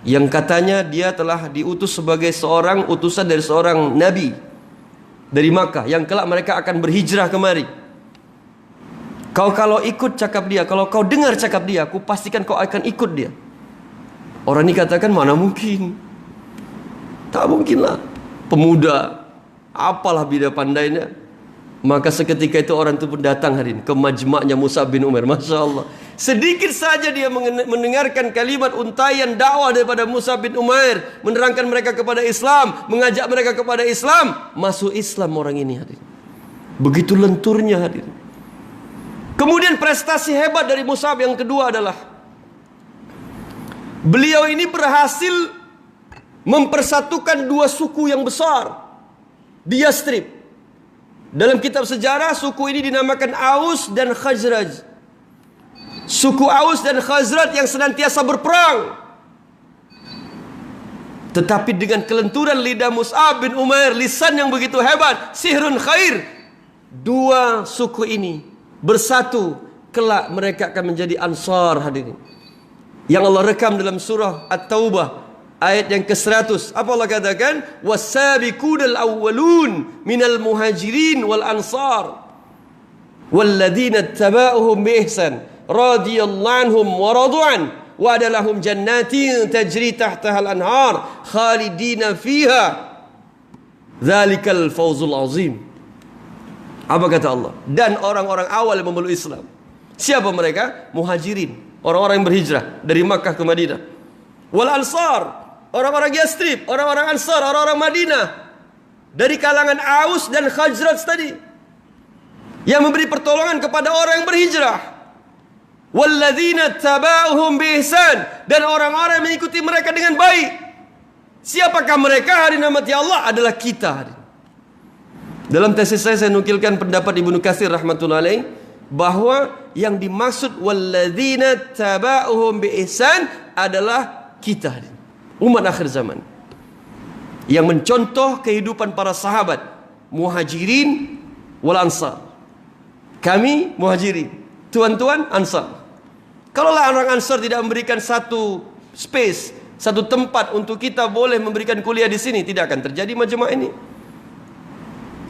yang katanya dia telah diutus sebagai seorang utusan dari seorang nabi dari Makkah, yang kelak mereka akan berhijrah kemari. Kau kalau ikut cakap dia, kalau kau dengar cakap dia, aku pastikan kau akan ikut dia. Orang ini katakan, mana mungkin, tak mungkinlah, pemuda, apalah bida pandainya. Maka seketika itu orang itu pun datang hari ini ke majma'nya Mus'ab bin Umair. Masya Allah, sedikit saja dia mendengarkan kalimat untayan dakwah daripada Mus'ab bin Umair, menerangkan mereka kepada Islam, mengajak mereka kepada Islam, masuk Islam orang ini hadirin. Begitu lenturnya hadirin. Kemudian prestasi hebat dari Mus'ab yang kedua adalah beliau ini berhasil mempersatukan dua suku yang besar di Yastrib. Dalam kitab sejarah, suku ini dinamakan Aus dan Khazraj. Suku Aus dan Khazraj yang senantiasa berperang. Tetapi dengan kelenturan lidah Mus'ab bin Umair, lisan yang begitu hebat, sihrun khair, dua suku ini bersatu, kelak mereka akan menjadi Ansar hadirin. Yang Allah rekam dalam surah At-Taubah ayat yang ke-100. Apa Allah katakan? Was-sabiqunal awwalun minal muhajirin wal ansar walladzina ittaba'uhum bi ihsan radhiyallahu anhum wa radu'an wa adalahum jannatin tajri tahtaha al-anhar khalidina fiha dzalikal fawzul azim. Apa kata Allah? Dan orang-orang awal yang memeluk Islam. Siapa mereka? Muhajirin, orang-orang yang berhijrah dari Makkah ke Madinah. Wal ansar, orang-orang Yastrib, orang-orang Ansar, orang-orang Madinah. dari kalangan Aus dan Khazraj tadi, yang memberi pertolongan kepada orang yang berhijrah. Walladzina tabauhum biihsan, dan orang-orang yang mengikuti mereka dengan baik. Siapakah mereka? Hadirin rahmati Allah, adalah kita. Dalam tesis saya nukilkan pendapat Ibnu Katsir rahmatullahi alaih, bahwa yang dimaksud walladzina tabauhum biihsan adalah kita, umat akhir zaman, yang mencontoh kehidupan para sahabat muhajirin wal ansar. Kami muhajirin, tuan-tuan ansar. Kalaulah orang ansar tidak memberikan satu space, satu tempat untuk kita boleh memberikan kuliah di sini, tidak akan terjadi majma' ini.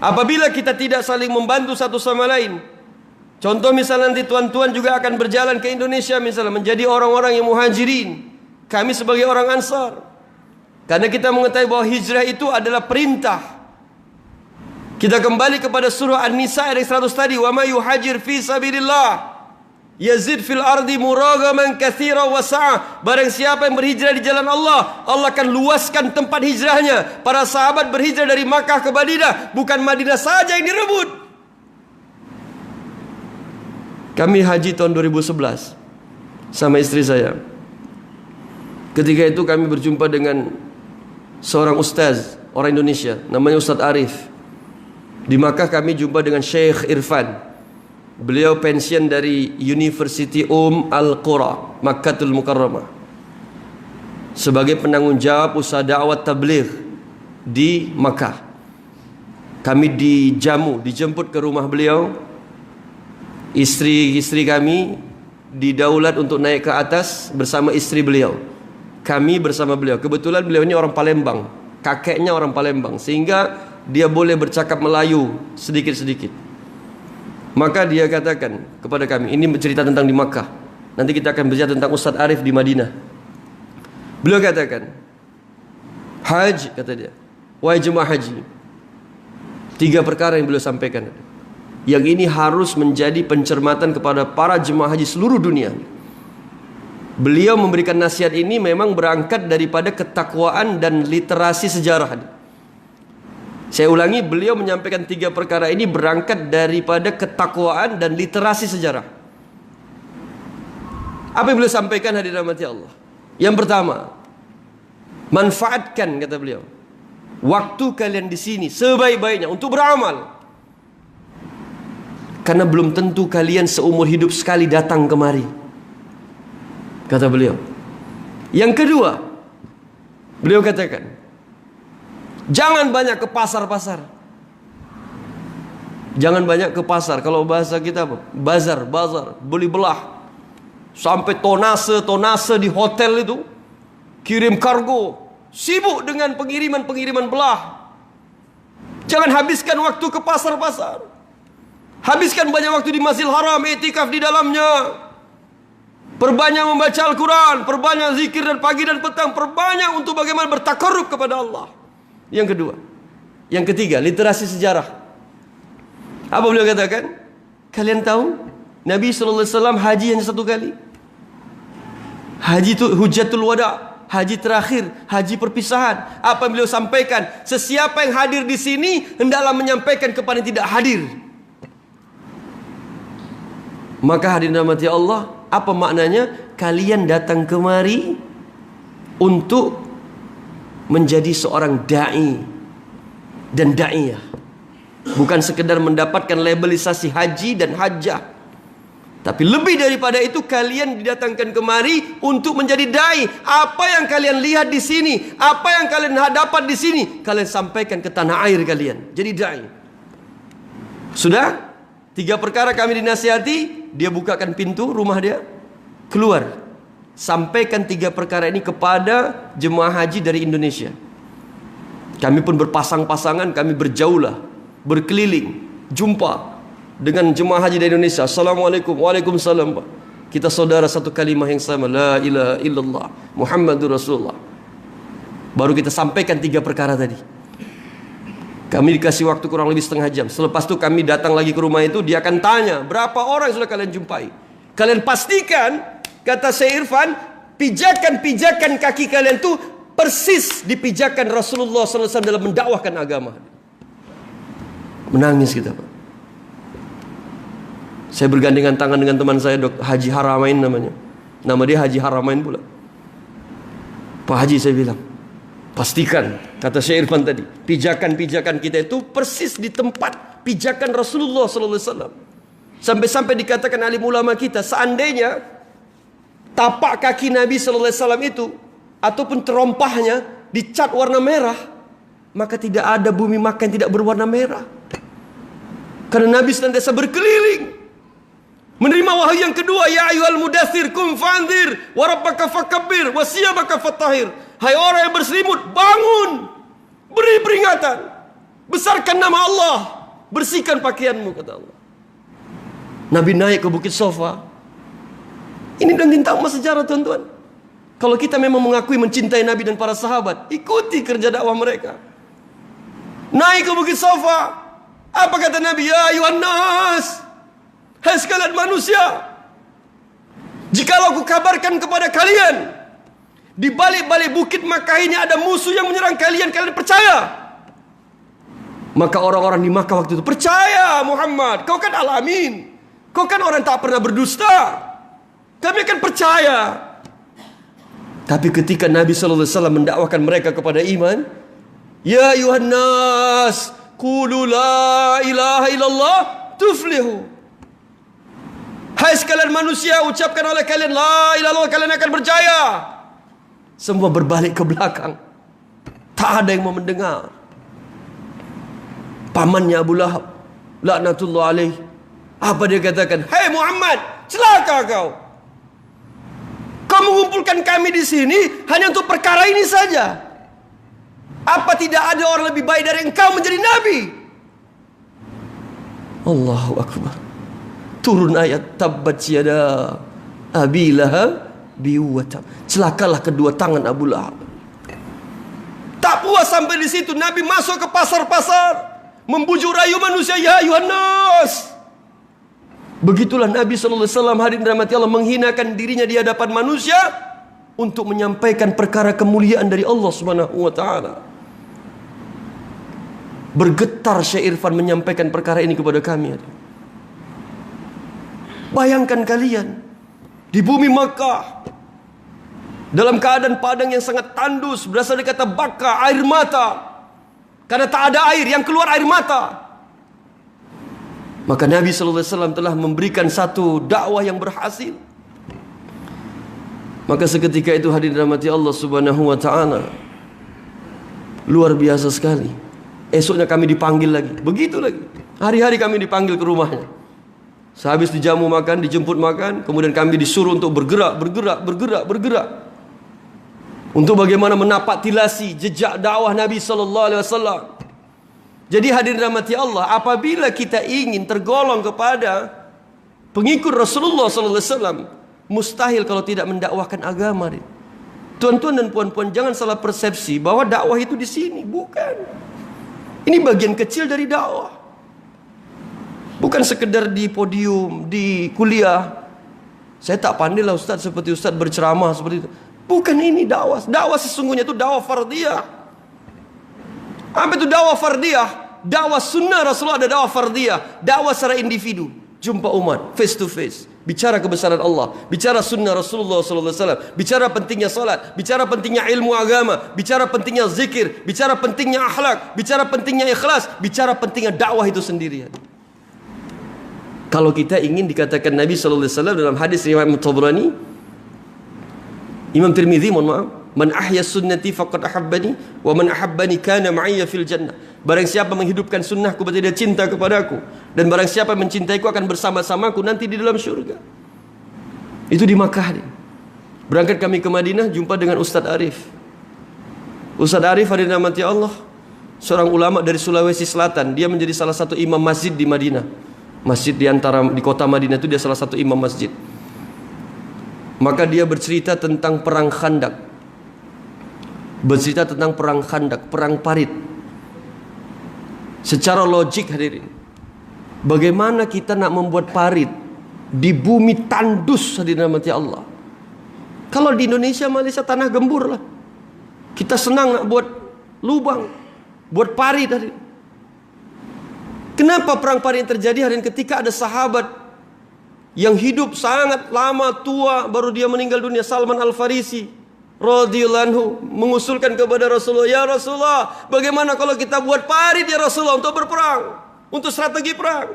Apabila kita tidak saling membantu satu sama lain. Contoh misalnya nanti tuan-tuan juga akan berjalan ke Indonesia misalnya, menjadi orang-orang yang muhajirin, kami sebagai orang ansar. Karena kita mengetahui bahwa hijrah itu adalah perintah. Kita kembali kepada surah An-Nisa ayat 100 tadi, wa may yuhajir fi sabilillah yazid fil ardi muragaman katsira wa sa'ah. Barang siapa yang berhijrah di jalan Allah, Allah akan luaskan tempat hijrahnya. Para sahabat berhijrah dari Makkah ke Madinah, bukan Madinah saja yang direbut. Kami haji tahun 2011 sama istri saya. Ketika itu kami berjumpa dengan seorang ustaz, orang Indonesia, namanya Ustaz Arif. Di Makkah kami jumpa dengan Syekh Irfan. Beliau pensiun dari University Al-Qura, Makkatul Mukarramah, sebagai penanggung jawab usaha dakwah tabligh di Makkah. Kami dijemput ke rumah beliau. Istri kami didaulat untuk naik ke atas bersama istri beliau. Kami bersama beliau. Kebetulan beliau ini orang Palembang, kakeknya orang Palembang, sehingga dia boleh bercakap Melayu sedikit-sedikit. Maka dia katakan kepada kami, ini cerita tentang di Makkah, nanti kita akan berbicara tentang Ustaz Arif di Madinah. Beliau katakan, Haj, kata dia, wahai jemaah haji, 3 perkara yang beliau sampaikan, yang ini harus menjadi pencermatan kepada para jemaah haji seluruh dunia. Beliau memberikan nasihat ini memang berangkat daripada ketakwaan dan literasi sejarah. Saya ulangi, beliau menyampaikan 3 perkara ini berangkat daripada ketakwaan dan literasi sejarah. Apa yang beliau sampaikan, hadirin rahmati Allah? Yang pertama, manfaatkan, kata beliau, waktu kalian di sini sebaik-baiknya untuk beramal. Karena belum tentu kalian seumur hidup sekali datang kemari, kata beliau. Yang kedua, beliau katakan, jangan banyak ke pasar-pasar. Jangan banyak ke pasar. Kalau bahasa kita apa? Bazar, beli belah. Sampai tonase di hotel itu, kirim kargo, sibuk dengan pengiriman belah. Jangan habiskan waktu ke pasar-pasar. Habiskan banyak waktu di Masjidil Haram, i'tikaf di dalamnya. Perbanyak membaca Al-Quran, perbanyak zikir dan pagi dan petang, perbanyak untuk bagaimana bertakarrub kepada Allah. Yang kedua. Yang ketiga, literasi sejarah. Apa beliau katakan? Kalian tahu Nabi SAW haji hanya 1 kali. Haji itu Hujjatul Wada, haji terakhir, haji perpisahan. Apa yang beliau sampaikan? Sesiapa yang hadir di sini hendaklah menyampaikan kepada yang tidak hadir. Maka hadirin rahmati Allah, apa maknanya? Kalian datang kemari untuk menjadi seorang da'i dan da'iyah, bukan sekedar mendapatkan labelisasi haji dan hajjah, tapi lebih daripada itu kalian didatangkan kemari untuk menjadi da'i. Apa yang kalian lihat di sini, apa yang kalian dapat di sini, kalian sampaikan ke tanah air kalian. Jadi da'i. Sudah 3 perkara kami dinasihati. Dia bukakan pintu rumah dia, keluar, sampaikan 3 perkara ini kepada jemaah haji dari Indonesia. Kami pun berpasang-pasangan, kami berjaulah, berkeliling, jumpa dengan jemaah haji dari Indonesia. Assalamualaikum, waalaikumsalam, Pak. Kita saudara satu kalimah yang sama, la ilaha illallah Muhammadur Rasulullah. Baru kita sampaikan 3 perkara tadi. Kami dikasih waktu kurang lebih setengah jam. Selepas itu kami datang lagi ke rumah itu. Dia akan tanya, berapa orang sudah kalian jumpai? Kalian pastikan, kata Syekh Irfan, pijakan-pijakan kaki kalian itu persis dipijakan Rasulullah SAW dalam mendakwahkan agama. Menangis kita, Pak. Saya bergandengan tangan dengan teman saya, Haji Haramain namanya. Nama dia Haji Haramain pula. Pak Haji, saya bilang, pastikan, kata Syekh Irfan tadi, pijakan-pijakan kita itu persis di tempat pijakan Rasulullah SAW. Sampai-sampai dikatakan alim ulama kita, seandainya tapak kaki Nabi SAW itu ataupun terompahnya dicat warna merah, maka tidak ada bumi Makkah yang tidak berwarna merah. Karena Nabi senantiasa berkeliling menerima wahyu yang kedua, ya ayyuhal mudaththir kum fa'anzir wa rabbaka fakabbir wa siyabaka fatahhir. Hai orang yang berselimut, bangun, beri peringatan, besarkan nama Allah, bersihkan pakaianmu, kata Allah. Nabi naik ke Bukit Sofa. Ini dan tentang sejarah, tuan-tuan. Kalau kita memang mengakui mencintai Nabi dan para sahabat, ikuti kerja dakwah mereka. Naik ke Bukit Sofa. Apa kata Nabi? Ya ayuhan nas, hai sekalian manusia, jikalau aku kabarkan kepada kalian, di balik-balik bukit Makkah ini ada musuh yang menyerang kalian, kalian percaya? Maka orang-orang di Makkah waktu itu percaya. Muhammad, kau kan al-amin, kau kan orang tak pernah berdusta, kami akan percaya. Tapi ketika Nabi SAW mendakwakan mereka kepada iman, ya ayuhan nas, qulu la ilaha illallah tuflihu. Hai sekalian manusia, ucapkan oleh kalian la ilaha illallah, kalian akan berjaya. Semua berbalik ke belakang. Tak ada yang mau mendengar. Pamannya Abu Lahab, laknatullah alaih, apa dia katakan? Hai Muhammad, celaka kau. Kau mengumpulkan kami di sini hanya untuk perkara ini saja. Apa tidak ada orang lebih baik dari engkau menjadi nabi? Allahu Akbar. Turun ayat tabbat yada Abi Lahab biwata. Celakalah kedua tangan Abu Lahab. Tak puas sampai di situ, Nabi masuk ke pasar-pasar, membujuk rayu manusia, ya ayuhan nas. Begitulah Nabi SAW hadirin dirahmati Allah menghinakan dirinya di hadapan manusia untuk menyampaikan perkara kemuliaan dari Allah Subhanahu wa taala. Bergetar Syekh Irfan menyampaikan perkara ini kepada kami. Bayangkan kalian di bumi Makkah dalam keadaan padang yang sangat tandus, berasal dari kata baka, air mata. Karena tak ada air, yang keluar air mata. Maka Nabi SAW telah memberikan satu dakwah yang berhasil. Maka seketika itu hadirin dirahmati Allah Subhanahu wa taala, luar biasa sekali. Esoknya kami dipanggil lagi, begitu lagi. Hari-hari kami dipanggil ke rumahnya. Sehabis dijamu makan, dijemput makan, kemudian kami disuruh untuk bergerak. Untuk bagaimana menapaktilasi jejak dakwah Nabi SAW. Jadi hadirin rahmati Allah, apabila kita ingin tergolong kepada pengikut Rasulullah SAW, mustahil kalau tidak mendakwahkan agama. Tuan-tuan dan puan-puan, jangan salah persepsi bahwa dakwah itu di sini, bukan. Ini bagian kecil dari dakwah. Bukan sekedar di podium, di kuliah. Saya tak pandai lah Ustaz seperti Ustaz berceramah seperti itu. Bukan ini dakwah. Dakwah sesungguhnya itu dakwah fardiyah. Apa itu dakwah fardiyah? Dakwah sunnah Rasulullah ada dakwah fardiyah. Dakwah secara individu. Jumpa umat, face to face. Bicara kebesaran Allah. Bicara sunnah Rasulullah SAW. Bicara pentingnya salat. Bicara pentingnya ilmu agama. Bicara pentingnya zikir. Bicara pentingnya akhlak. Bicara pentingnya ikhlas. Bicara pentingnya dakwah itu sendirian. Kalau kita ingin dikatakan Nabi SAW dalam hadis riwayat Tabrani, Imam Tirmidzi, mohon maaf, man ahya sunnati faqad ahabbani wa man ahabbani kana ma'iyya fil jannah. Barang siapa menghidupkan sunnahku berarti dia cinta kepadaku, dan barang siapa mencintaiku akan bersama-samaku nanti di dalam syurga. Itu di Makkah. Berangkat kami ke Madinah, jumpa dengan Ustaz Arif. Ustaz Arif hadirin rahmati Allah, seorang ulama dari Sulawesi Selatan. Dia menjadi salah satu imam masjid di Madinah. Masjid di kota Madinah itu dia salah satu imam masjid. Maka dia bercerita tentang perang Khandak. Bercerita tentang perang Khandak, perang Parit. Secara logik hadirin, bagaimana kita nak membuat parit di bumi tandus hadirin rahmati Allah? Kalau di Indonesia, Malaysia tanah gembur lah. Kita senang nak buat lubang, buat parit hadirin. Kenapa perang Parit terjadi hari ini ketika ada sahabat yang hidup sangat lama, tua, baru dia meninggal dunia, Salman Al-Farisi radhiyallahu anhu mengusulkan kepada Rasulullah, "Ya Rasulullah, bagaimana kalau kita buat parit ya Rasulullah untuk berperang, untuk strategi perang?"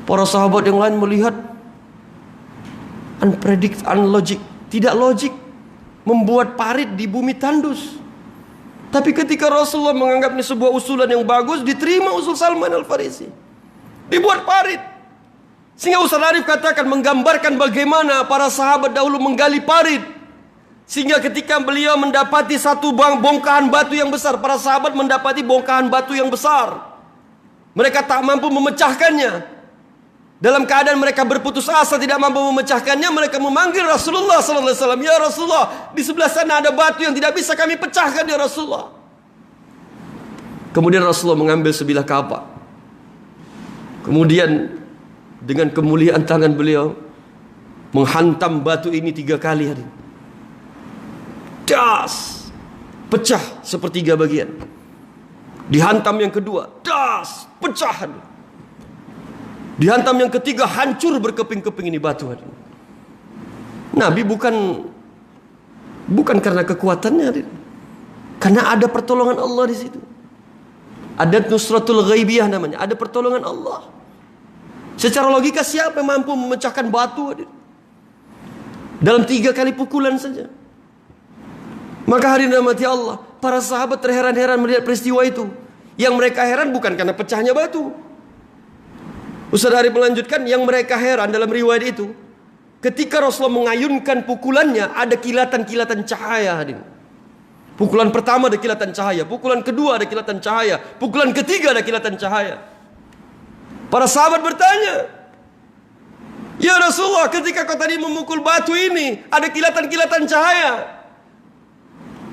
Para sahabat yang lain melihat unlogik, tidak logik membuat parit di bumi tandus. Tapi ketika Rasulullah menganggap ini sebuah usulan yang bagus, diterima usul Salman Al-Farisi, dibuat parit. Sehingga Ustaz Arif katakan, menggambarkan bagaimana para sahabat dahulu menggali parit, sehingga ketika beliau mendapati satu bongkahan batu yang besar, para sahabat mendapati bongkahan batu yang besar, mereka tak mampu memecahkannya. Dalam keadaan mereka berputus asa tidak mampu memecahkannya, mereka memanggil Rasulullah SAW. "Ya Rasulullah, di sebelah sana ada batu yang tidak bisa kami pecahkan ya Rasulullah." Kemudian Rasulullah mengambil sebilah kapak. Kemudian dengan kemuliaan tangan beliau menghantam batu ini 3 kali hari. Das, pecah sepertiga bagian. Dihantam yang kedua, das, pecah. Dihantam yang ketiga, hancur berkeping-keping ini batu. Nabi bukan karena kekuatannya, karena ada pertolongan Allah di situ. Ada nusratul ghaibiyah namanya, ada pertolongan Allah. Secara logika siapa yang mampu memecahkan batu dalam 3 kali pukulan saja? Maka hari mati Allah, para sahabat terheran-heran melihat peristiwa itu. Yang mereka heran bukan karena pecahnya batu. Ustaz Arif melanjutkan, yang mereka heran dalam riwayat itu, ketika Rasulullah mengayunkan pukulannya, ada kilatan-kilatan cahaya. Pukulan pertama ada kilatan cahaya, pukulan kedua ada kilatan cahaya, pukulan ketiga ada kilatan cahaya. Para sahabat bertanya, "Ya Rasulullah, ketika kau tadi memukul batu ini, ada kilatan-kilatan cahaya.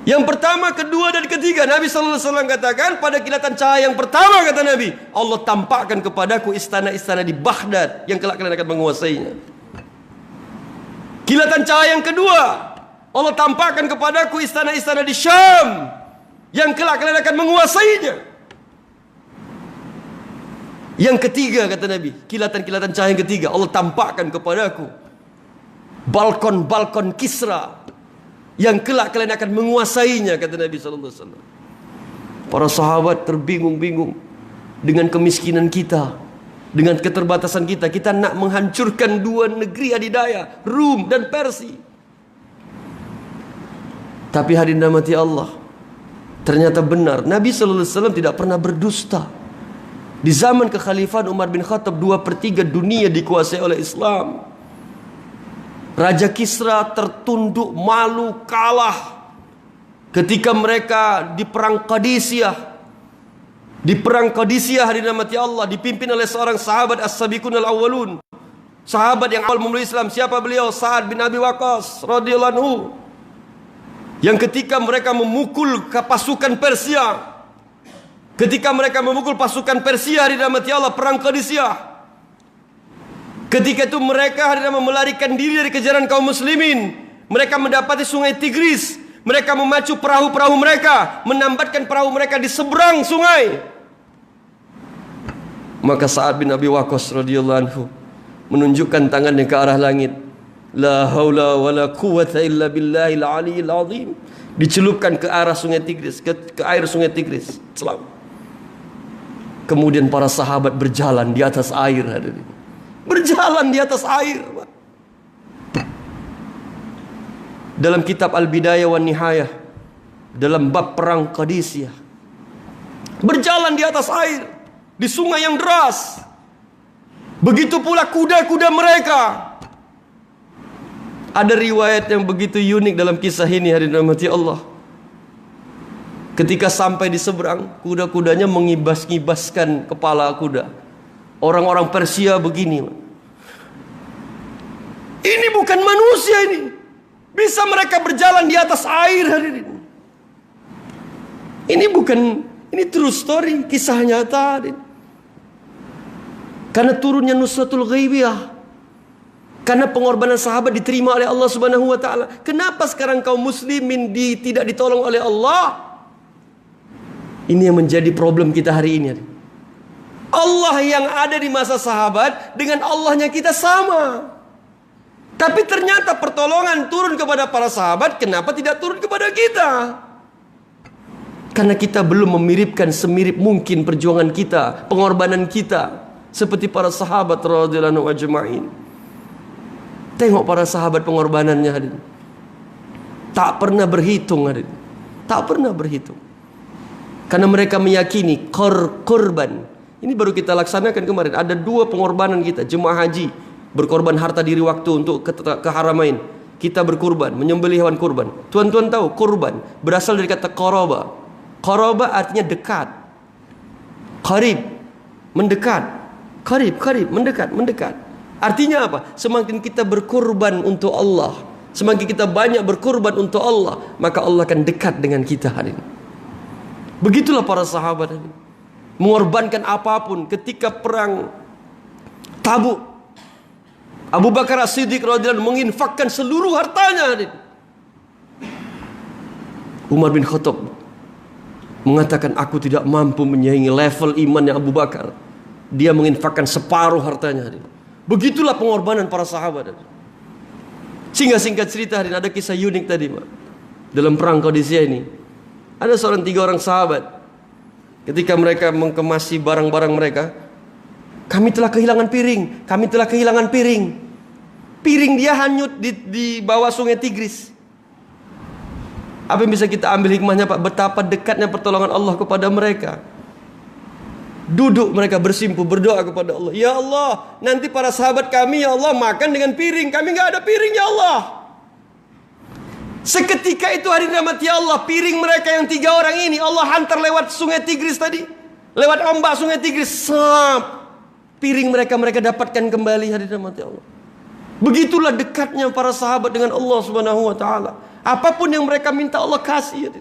Yang pertama, kedua, dan ketiga." Nabi SAW katakan, pada kilatan cahaya yang pertama, kata Nabi, "Allah tampakkan kepadaku istana-istana di Baghdad yang kelak kalian akan menguasainya." Kilatan cahaya yang kedua, Allah tampakkan kepadaku istana-istana di Syam yang kelak kalian akan menguasainya. Yang ketiga, kata Nabi, kilatan-kilatan cahaya yang ketiga, Allah tampakkan kepadaku balkon-balkon Kisra yang kelak kalian akan menguasainya, kata Nabi SAW. Para sahabat terbingung-bingung dengan kemiskinan kita, dengan keterbatasan kita. Kita nak menghancurkan 2 negeri adidaya, Rum dan Persia. Tapi hadirin rahmati Allah, ternyata benar, Nabi SAW tidak pernah berdusta. Di zaman kekhalifahan Umar bin Khattab, 2/3 dunia dikuasai oleh Islam. Raja Kisra tertunduk, malu, kalah ketika mereka di perang Qadisiyah. Di perang Qadisiyah, hadirin rahmati Allah, dipimpin oleh seorang sahabat as-sabiqun al-awwalun. Sahabat yang awal memeluk Islam. Siapa beliau? Sa'ad bin Abi Waqqas radhiyallahu anhu. Yang ketika mereka memukul pasukan Persia, ketika mereka memukul pasukan Persia, hadirin rahmati Allah, perang Qadisiyah, ketika itu mereka melarikan diri dari kejaran kaum muslimin. Mereka mendapati sungai Tigris. Mereka memacu perahu-perahu mereka, menambatkan perahu mereka di seberang sungai. Maka Sa'ad bin Abi Waqqas radhiyallahu anhu menunjukkan tangannya ke arah langit. La haula wala quwwata illa billahil aliyil azim. Dicelupkan ke arah sungai Tigris, ke air sungai Tigris. Selam. Kemudian para sahabat berjalan di atas air, hadirin. Berjalan di atas air. Dalam kitab Al-Bidayah wan Nihayah, dalam bab perang Qadisiyah, berjalan di atas air, di sungai yang deras. Begitu pula kuda-kuda mereka. Ada riwayat yang begitu unik dalam kisah ini, hadirin rahmati Allah. Ketika sampai di seberang, kuda-kudanya mengibas-ngibaskan kepala kuda. Orang-orang Persia begini, ini bukan manusia ini. Bisa mereka berjalan di atas air, hadirin. Ini true story, kisah nyata, hadirin. Karena turunnya nusratul ghaibiyah, karena pengorbanan sahabat diterima oleh Allah Subhanahu wa taala. Kenapa sekarang kaum muslimin tidak ditolong oleh Allah? Ini yang menjadi problem kita hari ini. Allah yang ada di masa sahabat dengan Allahnya kita sama. Tapi ternyata pertolongan turun kepada para sahabat, kenapa tidak turun kepada kita? Karena kita belum memiripkan semirip mungkin perjuangan kita, pengorbanan kita seperti para sahabat radhiyallahu anhum ajma'in. Tengok para sahabat pengorbanannya hadirin. Tak pernah berhitung hadirin. Tak pernah berhitung. Karena mereka meyakini korban. Ini baru kita laksanakan kemarin. Ada 2 pengorbanan kita, jemaah haji berkorban harta diri waktu untuk ke Haramain. Kita berkurban, menyembelih hewan kurban. Tuan-tuan tahu kurban berasal dari kata qaraba. Qaraba artinya dekat. Qarib, mendekat. Qarib, mendekat. Artinya apa? Semakin kita berkurban untuk Allah, semakin kita banyak berkurban untuk Allah, maka Allah akan dekat dengan kita hari ini. Begitulah para sahabat ini, mengorbankan apapun. Ketika perang Tabuk, Abu Bakar As-Siddiq radhiyallahu anhu menginfakkan seluruh hartanya hari ini. Umar bin Khattab mengatakan, aku tidak mampu menyaingi level imannya Abu Bakar. Dia menginfakkan separuh hartanya hari ini. Begitulah pengorbanan para sahabat. Sehingga singkat cerita hari ini, ada kisah unik tadi Pak. Dalam perang Qadisiyah ini, ada 3 orang sahabat. Ketika mereka mengkemasi barang-barang mereka, kami telah kehilangan piring. Piring dia hanyut di bawah sungai Tigris. Apa yang bisa kita ambil hikmahnya Pak? Betapa dekatnya pertolongan Allah kepada mereka. Duduk mereka bersimpuh, berdoa kepada Allah. Ya Allah, nanti para sahabat kami ya Allah makan dengan piring. Kami nggak ada piring ya Allah. Seketika itu hari rahmati Allah, piring mereka yang 3 orang ini Allah hantar lewat sungai Tigris tadi. Lewat ombak sungai Tigris. Piring mereka dapatkan kembali hari rahmati Allah. Begitulah dekatnya para sahabat dengan Allah Subhanahu wa taala. Apapun yang mereka minta Allah kasih.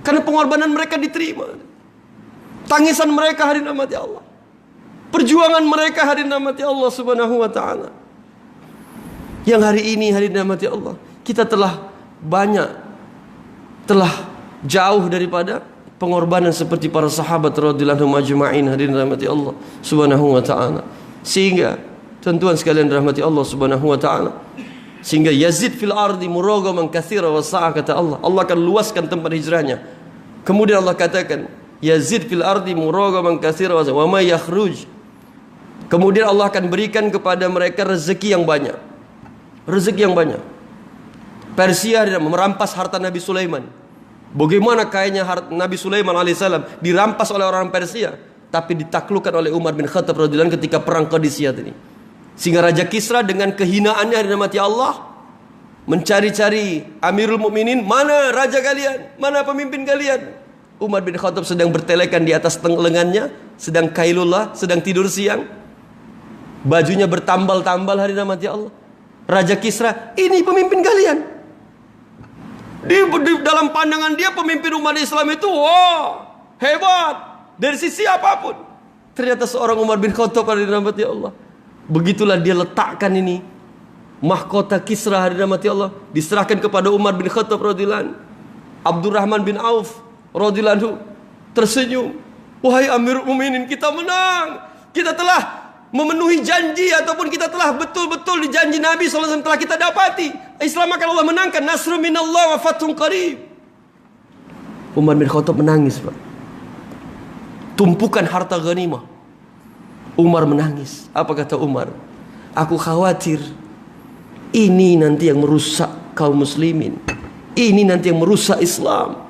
Karena pengorbanan mereka diterima. Tangisan mereka hari rahmati Allah. Perjuangan mereka hari rahmati Allah Subhanahu wa taala. Yang hari ini hari rahmati Allah, kita telah jauh daripada pengorbanan seperti para sahabat radhiyallahu anhum ajma'in hari rahmati Allah Subhanahu wa taala. Sehingga tuan-tuan sekalian rahmati Allah Subhanahu wa taala, sehingga yazid fil ardi muragaman katsira wa sa'a, kata Allah. Allah akan luaskan tempat hijrahnya. Kemudian Allah katakan, yazid fil ardi muragaman katsira wa ma yakhruj. Kemudian Allah akan berikan kepada mereka rezeki yang banyak. Rezeki yang banyak. Persia merampas harta Nabi Sulaiman. Bagaimana kayanya Nabi Sulaiman alaihissalam dirampas oleh orang Persia, tapi ditaklukkan oleh Umar bin Khattab radhiyallahu anhu ketika perang Qadisiyah ini. Sehingga Raja Kisra dengan kehinaannya dirahmati Allah mencari-cari Amirul Mukminin, mana raja kalian, mana pemimpin kalian? Umar bin Khattab sedang bertelekan di atas lengannya, sedang kailullah, sedang tidur siang. Bajunya bertambal-tambal hari rahmati Allah. Raja Kisra, ini pemimpin kalian. Di dalam pandangan dia pemimpin umat Islam itu hebat dari sisi apapun. Ternyata seorang Umar bin Khattab hari rahmati Allah. Begitulah dia letakkan ini mahkota Kisra hari rahmati Allah, diserahkan kepada Umar bin Khattab radhiyallahu anhu. Abdurrahman bin Auf radhiyallahu anhu tersenyum, wahai Amirul Mukminin, kita menang. Kita telah memenuhi janji, ataupun kita telah betul-betul di janji Nabi SAW telah kita dapati. Islam akan Allah menangkan. Nasrun minallah wa fathun qarib. Umar bin Khattab menangis Pak. Tumpukan harta ghanimah. Umar menangis. Apa kata Umar? Aku khawatir ini nanti yang merusak kaum muslimin. Ini nanti yang merusak Islam.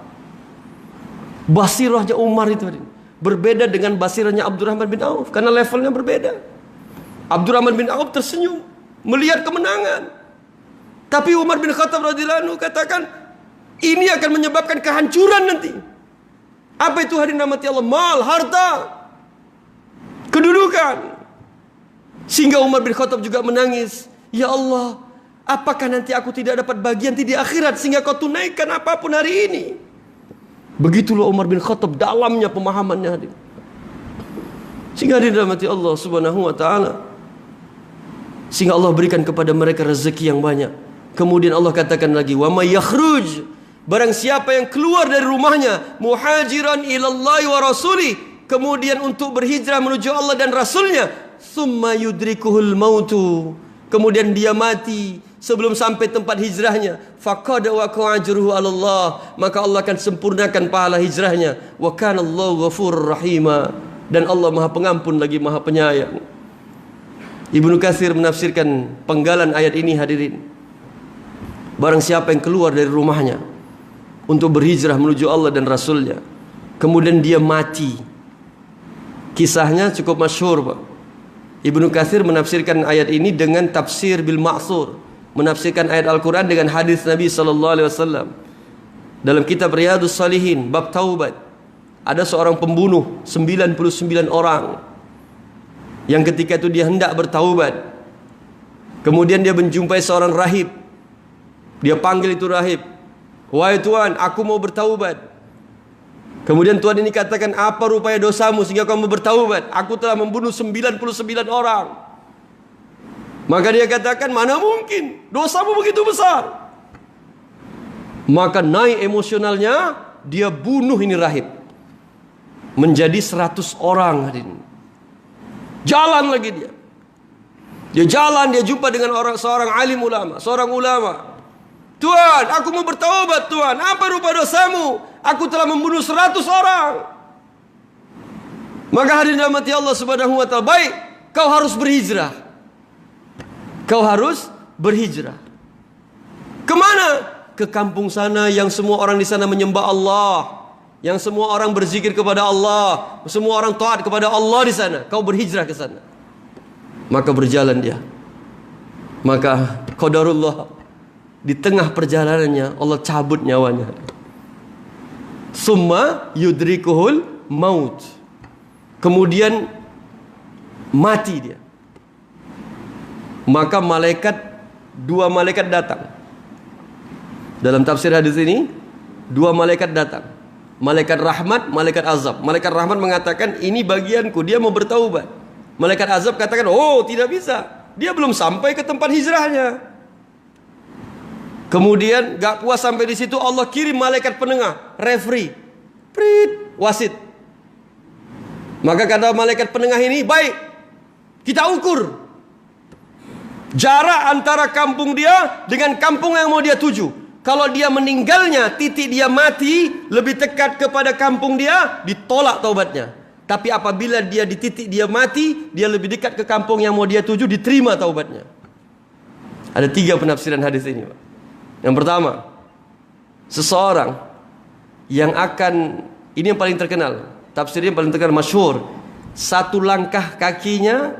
Basirahnya Umar itu berbeda dengan basirahnya Abdurrahman bin Auf, karena levelnya berbeda. Abdurrahman bin Auf tersenyum melihat kemenangan, tapi Umar bin Khattab radhiyallahu anhu katakan ini akan menyebabkan kehancuran nanti. Apa itu hari rahmati Allah? Mal, harta, kedudukan. Sehingga Umar bin Khattab juga menangis, ya Allah, apakah nanti aku tidak dapat bagian di akhirat sehingga kau tunaikan apapun hari ini? Begitulah Umar bin Khattab dalamnya pemahamannya hadir. Sehingga dirahmati Allah Subhanahu wa taala, sehingga Allah berikan kepada mereka rezeki yang banyak. Kemudian Allah katakan lagi, wa may yakhruj, barang siapa yang keluar dari rumahnya muhajiran ilallahi wa rasuli, kemudian untuk berhijrah menuju Allah dan Rasulnya, summa yudrikuhul mautu, kemudian dia mati sebelum sampai tempat hijrahnya, faqad waqa ajruhu 'ala Allah, maka Allah akan sempurnakan pahala hijrahnya. Wa kana Allahu ghafurur rahima, dan Allah Maha Pengampun lagi Maha Penyayang. Ibnu Katsir menafsirkan penggalan ayat ini, hadirin. Barang siapa yang keluar dari rumahnya untuk berhijrah menuju Allah dan Rasulnya, kemudian dia mati. Kisahnya cukup masyhur, Pak. Ibnu Katsir menafsirkan ayat ini dengan tafsir bil ma'thur, menafsirkan ayat Al-Quran dengan hadis Nabi SAW. Dalam kitab Riyadhus Shalihin, bab taubat, ada seorang pembunuh 99 orang yang ketika itu dia hendak bertaubat. Kemudian dia menjumpai seorang rahib. Dia panggil itu rahib, "Wahai Tuan, aku mau bertaubat." Kemudian Tuhan ini katakan, "Apa rupanya dosamu sehingga kamu bertaubat? Aku telah membunuh 99 orang." Maka dia katakan, "Mana mungkin, dosamu begitu besar." Maka naik emosionalnya, dia bunuh ini rahib menjadi 100 orang. Jalan lagi dia. Dia jalan, dia jumpa dengan seorang alim ulama, seorang ulama. "Tuan, aku mau bertaubat, Tuan. Apa rupa dosamu? Aku telah membunuh 100 orang." Maka hadirin rahmati Allah Subhanahu wa taala, "Baik, kau harus berhijrah. Kau harus berhijrah. Kemana? Ke kampung sana yang semua orang di sana menyembah Allah, yang semua orang berzikir kepada Allah, semua orang taat kepada Allah di sana. Kau berhijrah ke sana." Maka berjalan dia. Maka qadarullah, di tengah perjalanannya Allah cabut nyawanya. Summa yudrikuhul maut, kemudian mati dia. Maka dua malaikat datang. Dalam tafsir hadis ini, dua malaikat datang. Malaikat rahmat, malaikat azab. Malaikat rahmat mengatakan, "Ini bagianku, dia mau bertaubat." Malaikat azab katakan, "Oh, tidak bisa, dia belum sampai ke tempat hijrahnya." Kemudian gak puas sampai di situ, Allah kirim malaikat penengah, referee, wasit. Maka kata malaikat penengah ini, "Baik, kita ukur jarak antara kampung dia dengan kampung yang mau dia tuju. Kalau dia meninggalnya, titik dia mati lebih dekat kepada kampung dia, ditolak taubatnya. Tapi apabila dia di titik dia mati, dia lebih dekat ke kampung yang mau dia tuju, diterima taubatnya." Ada 3 penafsiran hadis ini, Pak. Yang pertama, seseorang yang akan, ini yang paling terkenal, tafsirnya paling terkenal, masyhur, 1 langkah kakinya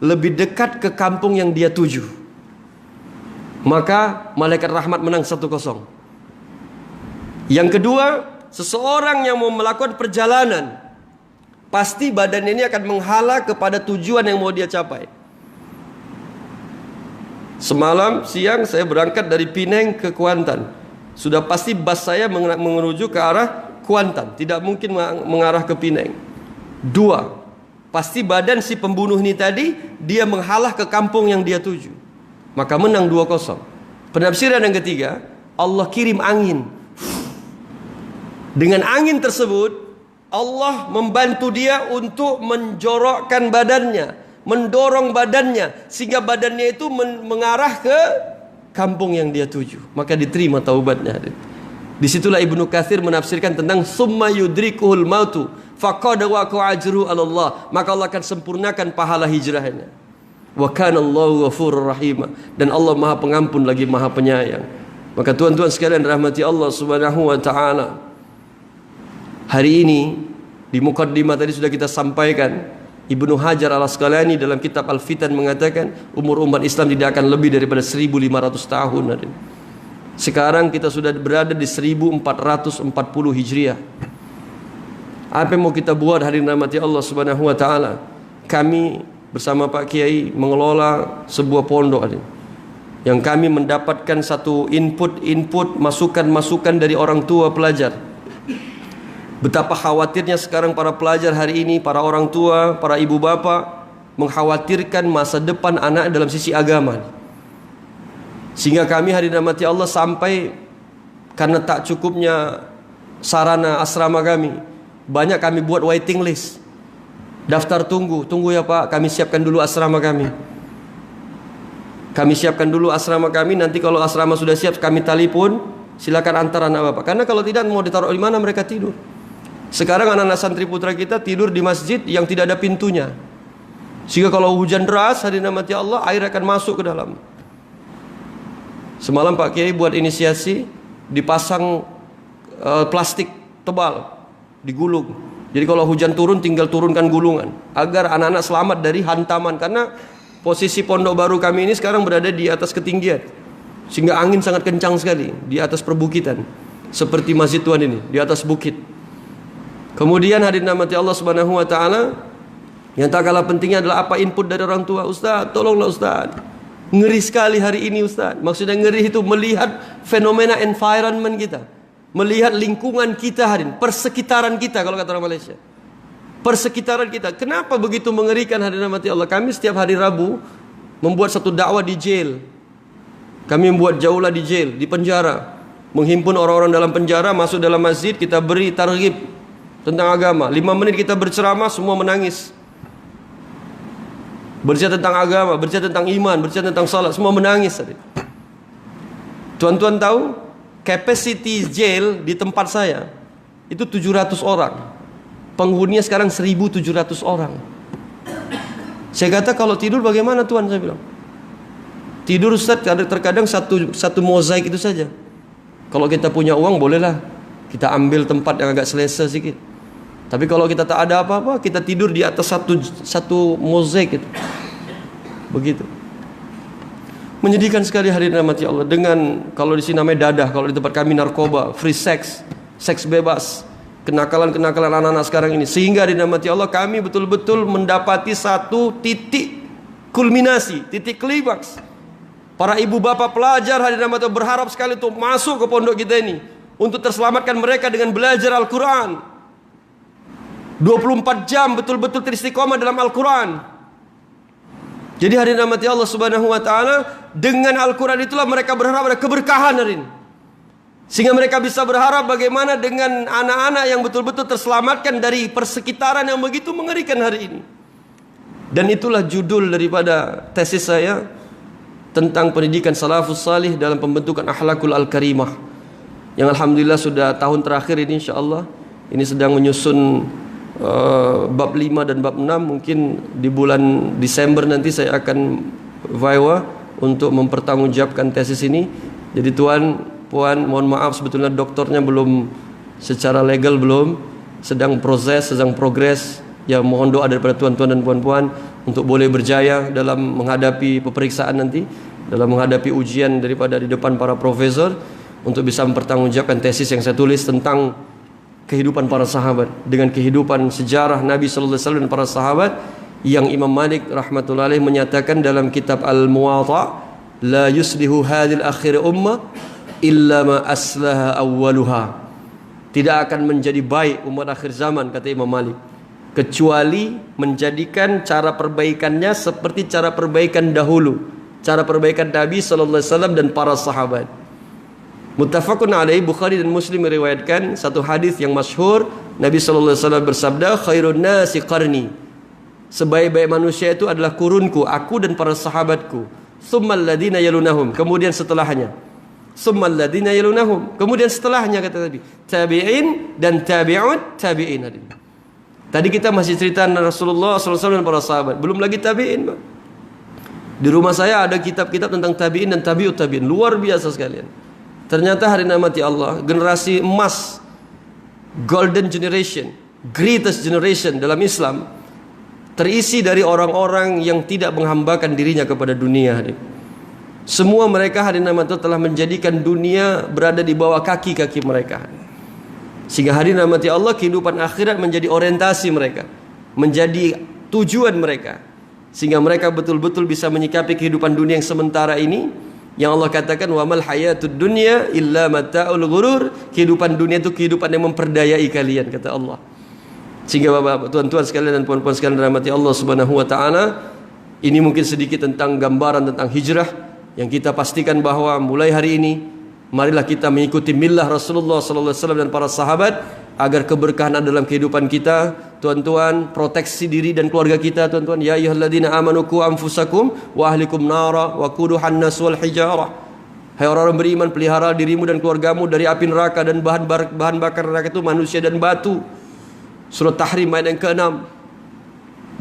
lebih dekat ke kampung yang dia tuju, maka malaikat rahmat menang 1-0. Yang kedua, seseorang yang mau melakukan perjalanan, pasti badan ini akan menghala kepada tujuan yang mau dia capai. Semalam siang saya berangkat dari Pinang ke Kuantan. Sudah pasti bas saya menuju ke arah Kuantan, tidak mungkin mengarah ke Pinang. 2, pasti badan si pembunuh ini tadi, dia menghalah ke kampung yang dia tuju, maka menang 2-0. Penafsiran yang ketiga, Allah kirim angin. Dengan angin tersebut, Allah membantu dia untuk menjorokkan badannya, mendorong badannya, sehingga badannya itu mengarah ke kampung yang dia tuju, maka diterima taubatnya. Disitulah Ibnu Katsir menafsirkan tentang summa yudrikuhul mautu faqad waqa ajru 'ala Allah, maka Allah akan sempurnakan pahala hijrahnya. Wa kana Allahu ghafurur rahim, dan Allah Maha Pengampun lagi Maha Penyayang. Maka tuan-tuan sekalian rahmati Allah Subhanahu wa taala, hari ini di mukaddimah tadi sudah kita sampaikan, Ibnu Hajar Al-Asqalani dalam kitab Al-Fitan mengatakan umur umat Islam tidak akan lebih daripada 1500 tahun. Sekarang kita sudah berada di 1440 Hijriah. Apa yang mau kita buat hari rahmati Allah Subhanahu wa taala? Kami bersama Pak Kiai mengelola sebuah pondok yang kami mendapatkan satu input masukan dari orang tua pelajar. Betapa khawatirnya sekarang para pelajar hari ini, para orang tua, para ibu bapak mengkhawatirkan masa depan anak dalam sisi agama. Sehingga kami hari rahmati Allah sampai karena tak cukupnya sarana asrama kami, Banyak kami buat waiting list, daftar tunggu ya Pak, kami siapkan dulu asrama kami. Kami siapkan dulu asrama kami, nanti kalau asrama sudah siap kami telepon, silakan antar anak Bapak. Karena kalau tidak mau ditaruh di mana mereka tidur. Sekarang anak-anak santri putra kita tidur di masjid yang tidak ada pintunya. Sehingga kalau hujan deras, hadirin rahmati Allah, air akan masuk ke dalam. Semalam Pak Kiai buat inisiasi, dipasang plastik tebal, digulung. Jadi kalau hujan turun tinggal turunkan gulungan agar anak-anak selamat dari hantaman. Karena posisi pondok baru kami ini sekarang berada di atas ketinggian, sehingga angin sangat kencang sekali di atas perbukitan. Seperti Masjid Tuhan ini di atas bukit. Kemudian hadirin rahmati Allah Subhanahu wa taala, yang tak kalah pentingnya adalah apa input dari orang tua. Ustaz, tolonglah Ustaz. Ngeri sekali hari ini Ustaz. Maksudnya ngeri itu melihat fenomena environment kita, melihat lingkungan kita hari ini, persekitaran kita kalau kata orang Malaysia. Persekitaran kita. Kenapa begitu mengerikan hadirin rahmati Allah? Kami setiap hari Rabu membuat satu dakwah di jail. Kami membuat jaulah di jail, di penjara. Menghimpun orang-orang dalam penjara masuk dalam masjid, kita beri targhib tentang agama. 5 menit kita berceramah, semua menangis. Bercerita tentang agama, bercerita tentang iman, bercerita tentang salat, semua menangis. Tuan-tuan tahu, capacity jail di tempat saya itu 700 orang. Penghuninya sekarang 1.700 orang. Saya kata kalau tidur bagaimana Tuan? Saya bilang, tidur Ustaz terkadang satu mozaik itu saja. Kalau kita punya uang bolehlah kita ambil tempat yang agak selesa sedikit. Tapi kalau kita tak ada apa-apa, kita tidur di atas satu mozaik itu. Begitu. Menyedihkan sekali hadirin rahmati Allah. Dengan kalau di sini namanya dadah, kalau di tempat kami narkoba, free sex, seks bebas, kenakalan-kenakalan anak-anak sekarang ini. Sehingga hadirin rahmati Allah, kami betul-betul mendapati satu titik kulminasi, titik klimaks. Para ibu bapak pelajar hadirin rahmati Allah berharap sekali untuk masuk ke pondok kita ini untuk terselamatkan mereka dengan belajar Al-Quran. 24 jam betul-betul teristiqomah dalam Al-Quran. Jadi hadirin rahmati Allah Subhanahu wa taala, dengan Al-Quran itulah mereka berharap ada keberkahan hari ini. Sehingga mereka bisa berharap bagaimana dengan anak-anak yang betul-betul terselamatkan dari persekitaran yang begitu mengerikan hari ini. Dan itulah judul daripada tesis saya tentang pendidikan salafus salih dalam pembentukan akhlakul al-karimah, yang alhamdulillah sudah tahun terakhir ini insyaallah ini sedang menyusun bab 5 dan bab 6. Mungkin di bulan Desember nanti saya akan viwa untuk mempertanggungjawabkan tesis ini. Jadi tuan, puan, mohon maaf sebetulnya doktornya belum secara legal belum, sedang proses, sedang progres. Ya mohon doa daripada tuan-tuan dan puan-puan untuk boleh berjaya dalam menghadapi peperiksaan nanti, dalam menghadapi ujian daripada di depan para profesor, untuk bisa mempertanggungjawabkan tesis yang saya tulis tentang kehidupan para sahabat, dengan kehidupan sejarah Nabi sallallahu alaihi wasallam dan para sahabat, yang Imam Malik rahmatullahi alaihi menyatakan dalam kitab Al-Muwatta, la yuslihu hadhil akhir ummah illa ma aslaha awwaluha. Tidak akan menjadi baik umat akhir zaman, kata Imam Malik, kecuali menjadikan cara perbaikannya seperti cara perbaikan dahulu, cara perbaikan Nabi sallallahu alaihi wasallam dan para sahabat. Muttafaqun alaih, Bukhari dan Muslim meriwayatkan satu hadis yang masyhur. Nabi sallallahu alaihi wasallam bersabda, khairun nasi qarni, sebaik-baik manusia itu adalah kurunku, aku dan para sahabatku. Tsummal ladzina yalunahum, kemudian setelahnya. Tsummal ladzina yalunahum, kemudian setelahnya, kata Nabi, tabi'in dan tabi'ut tabi'in. Tadi kita masih cerita Rasulullah sallallahu alaihi wasallam dan para sahabat, belum lagi tabi'in. Di rumah saya ada kitab-kitab tentang tabi'in dan tabi'ut tabi'in, luar biasa sekalian. Ternyata hari namati Allah, generasi emas, golden generation, greatest generation dalam Islam, terisi dari orang-orang yang tidak menghambakan dirinya kepada dunia. Semua mereka hari namati Allah telah menjadikan dunia berada di bawah kaki-kaki mereka. Sehingga hari namati Allah, kehidupan akhirat menjadi orientasi mereka, menjadi tujuan mereka. Sehingga mereka betul-betul bisa menyikapi kehidupan dunia yang sementara ini, yang Allah katakan wa mal hayatud dunya illa mata'ul ghurur. Kehidupan dunia itu kehidupan yang memperdayai kalian, kata Allah. Sehingga Bapak, tuan-tuan sekalian dan puan-puan sekalian rahmati Allah Subhanahu wa taala, ini mungkin sedikit tentang gambaran tentang hijrah yang kita pastikan bahwa mulai hari ini marilah kita mengikuti millah Rasulullah sallallahu alaihi wasallam dan para sahabat agar keberkahan ada dalam kehidupan kita. Tuan-tuan, proteksi diri dan keluarga kita, tuan-tuan. Ya ayyuhalladzina amanu qu anfusakum wa ahlikum nara wa quduhan nas wal hijarah. Hai orang-orang beriman, pelihara dirimu dan keluargamu dari api neraka, dan bahan bakar neraka itu manusia dan batu. Surah Tahrim ayat yang ke-6.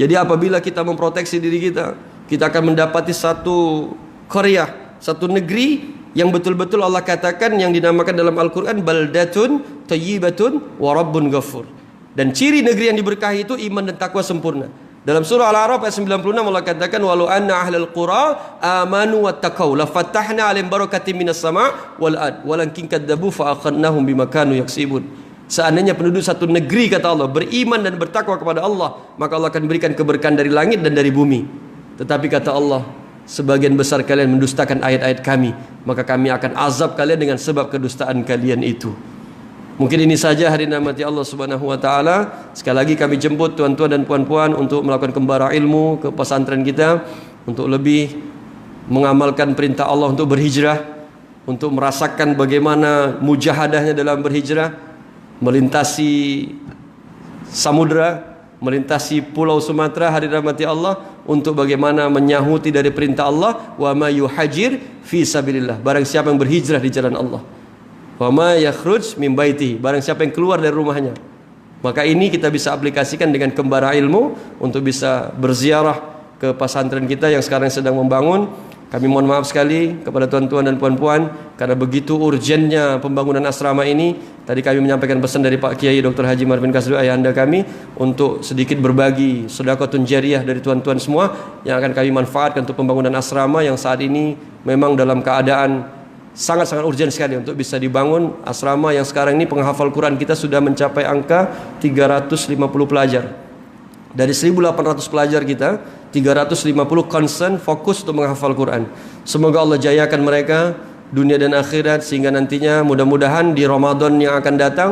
Jadi apabila kita memproteksi diri kita, kita akan mendapati satu qaryah, satu negeri yang betul-betul Allah katakan, yang dinamakan dalam Al-Quran baldatun tayyibatun wa rabbun ghafur. Dan ciri negeri yang diberkahi itu iman dan takwa sempurna. Dalam surah Al-A'raf ayat 96 Allah katakan walau anna ahlal qura amanu wattaqau la fatahna 'alaihim barakatin minas sama' wal ard walakin kadzabu fa akhadnahum bima kanu yaksibun. Seandainya penduduk satu negeri, kata Allah, beriman dan bertakwa kepada Allah, maka Allah akan berikan keberkahan dari langit dan dari bumi. Tetapi kata Allah, sebagian besar kalian mendustakan ayat-ayat kami, maka kami akan azab kalian dengan sebab kedustaan kalian itu. Mungkin ini saja hadirin rahmati Allah Subhanahu wa taala. Sekali lagi kami jemput tuan-tuan dan puan-puan untuk melakukan kembara ilmu ke pesantren kita, untuk lebih mengamalkan perintah Allah untuk berhijrah, untuk merasakan bagaimana mujahadahnya dalam berhijrah, melintasi samudra, melintasi pulau Sumatera, hadirin rahmati Allah, untuk bagaimana menyahuti dari perintah Allah, wa ma yuhajir fi sabilillah, barang siapa yang berhijrah di jalan Allah. Wa ma yakhruj min baitihi, barang siapa yang keluar dari rumahnya. Maka ini kita bisa aplikasikan dengan kembara ilmu untuk bisa berziarah ke pesantren kita yang sekarang sedang membangun. Kami mohon maaf sekali kepada tuan-tuan dan puan-puan karena begitu urgennya pembangunan asrama ini. Tadi kami menyampaikan pesan dari Pak Kiai Dr. Haji Marvin Kasdu, ayahanda kami, untuk sedikit berbagi sedekahun jariyah dari tuan-tuan semua yang akan kami manfaatkan untuk pembangunan asrama yang saat ini memang dalam keadaan sangat-sangat urgen sekali untuk bisa dibangun. Asrama yang sekarang ini penghafal Quran kita sudah mencapai angka 350 pelajar. Dari 1.800 pelajar kita, 350 concern fokus untuk menghafal Quran. Semoga Allah jayakan mereka dunia dan akhirat, sehingga nantinya mudah-mudahan di Ramadan yang akan datang,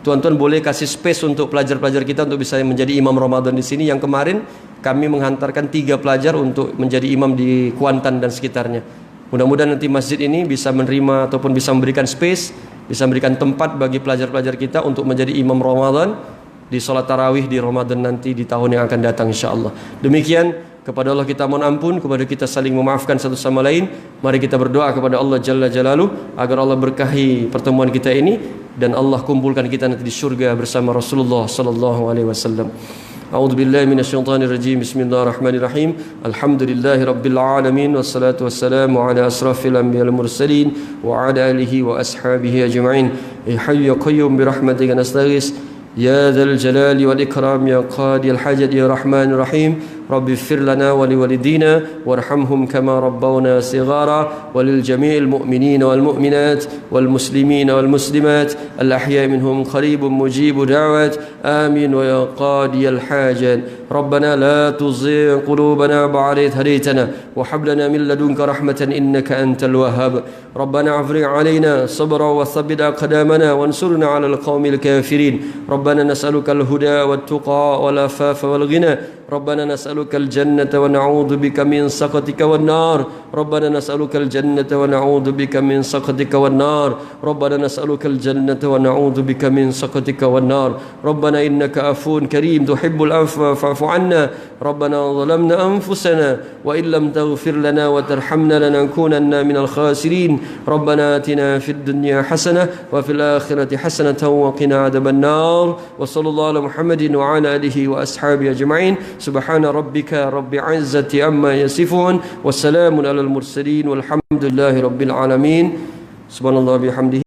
tuan-tuan boleh kasih space untuk pelajar-pelajar kita untuk bisa menjadi imam Ramadan di sini. Yang kemarin kami menghantarkan 3 pelajar untuk menjadi imam di Kuantan dan sekitarnya. Mudah-mudahan nanti masjid ini bisa menerima ataupun bisa memberikan space, bisa memberikan tempat bagi pelajar-pelajar kita untuk menjadi imam Ramadan di sholat tarawih di Ramadan nanti di tahun yang akan datang insyaAllah. Demikian, kepada Allah kita mohon ampun, kepada kita saling memaafkan satu sama lain. Mari kita berdoa kepada Allah Jalla Jalaluh agar Allah berkahi pertemuan kita ini dan Allah kumpulkan kita nanti di surga bersama Rasulullah sallallahu alaihi wasallam. A'udzu billahi minasyaitonir rajim. Bismillahirrahmanirrahim. Alhamdulillahi rabbil alamin, wassalatu wassalamu ala asrafil anbiya'il mursalin wa ala alihi wa ashabihi ajma'in. Ya hayyu ya qayyum bi rahmatika nastaghis. يا ذا الجلال والإكرام يا قاضي الحاجة يا رحمن الرحيم رب اغفر لنا ولوالدينا وارحمهم كما ربونا صغارا وللجميع المؤمنين والمؤمنات والمسلمين والمسلمات الأحياء منهم قريب مجيب دعوات آمين ويا قاضي الحاجات ربنا لا تزغ قلوبنا بعد إذ هديتنا وهب لنا من لدنك رحمة إنك أنت الوهاب ربنا أفرغ علينا صبرا وثبت أقدامنا وانصرنا على القوم الكافرين ربنا نسألك الهدى والتقى والعفاف والغنى ربنا نسألك الجنة ونعوذ بك من سخطك والنار ربنا نسألك الجنة ونعوذ بك من سخطك والنار ربنا نسألك الجنة ونعوذ بك من سخطك والنار ربنا إنك عفو كريم تحب العفو فاعف عنا ربنا ظلمنا أنفسنا وإن لم تغفر لنا وترحمنا لنكونن من الخاسرين ربنا آتنا في الدنيا حسنة وفي الآخرة حسنة وقنا عذاب النار وصلى الله على محمد وعلى آله وأصحابه أجمعين سبحان ربك رب العزة عما يصفون والسلام على المرسلين والحمد لله رب العالمين سبحان الله بحمده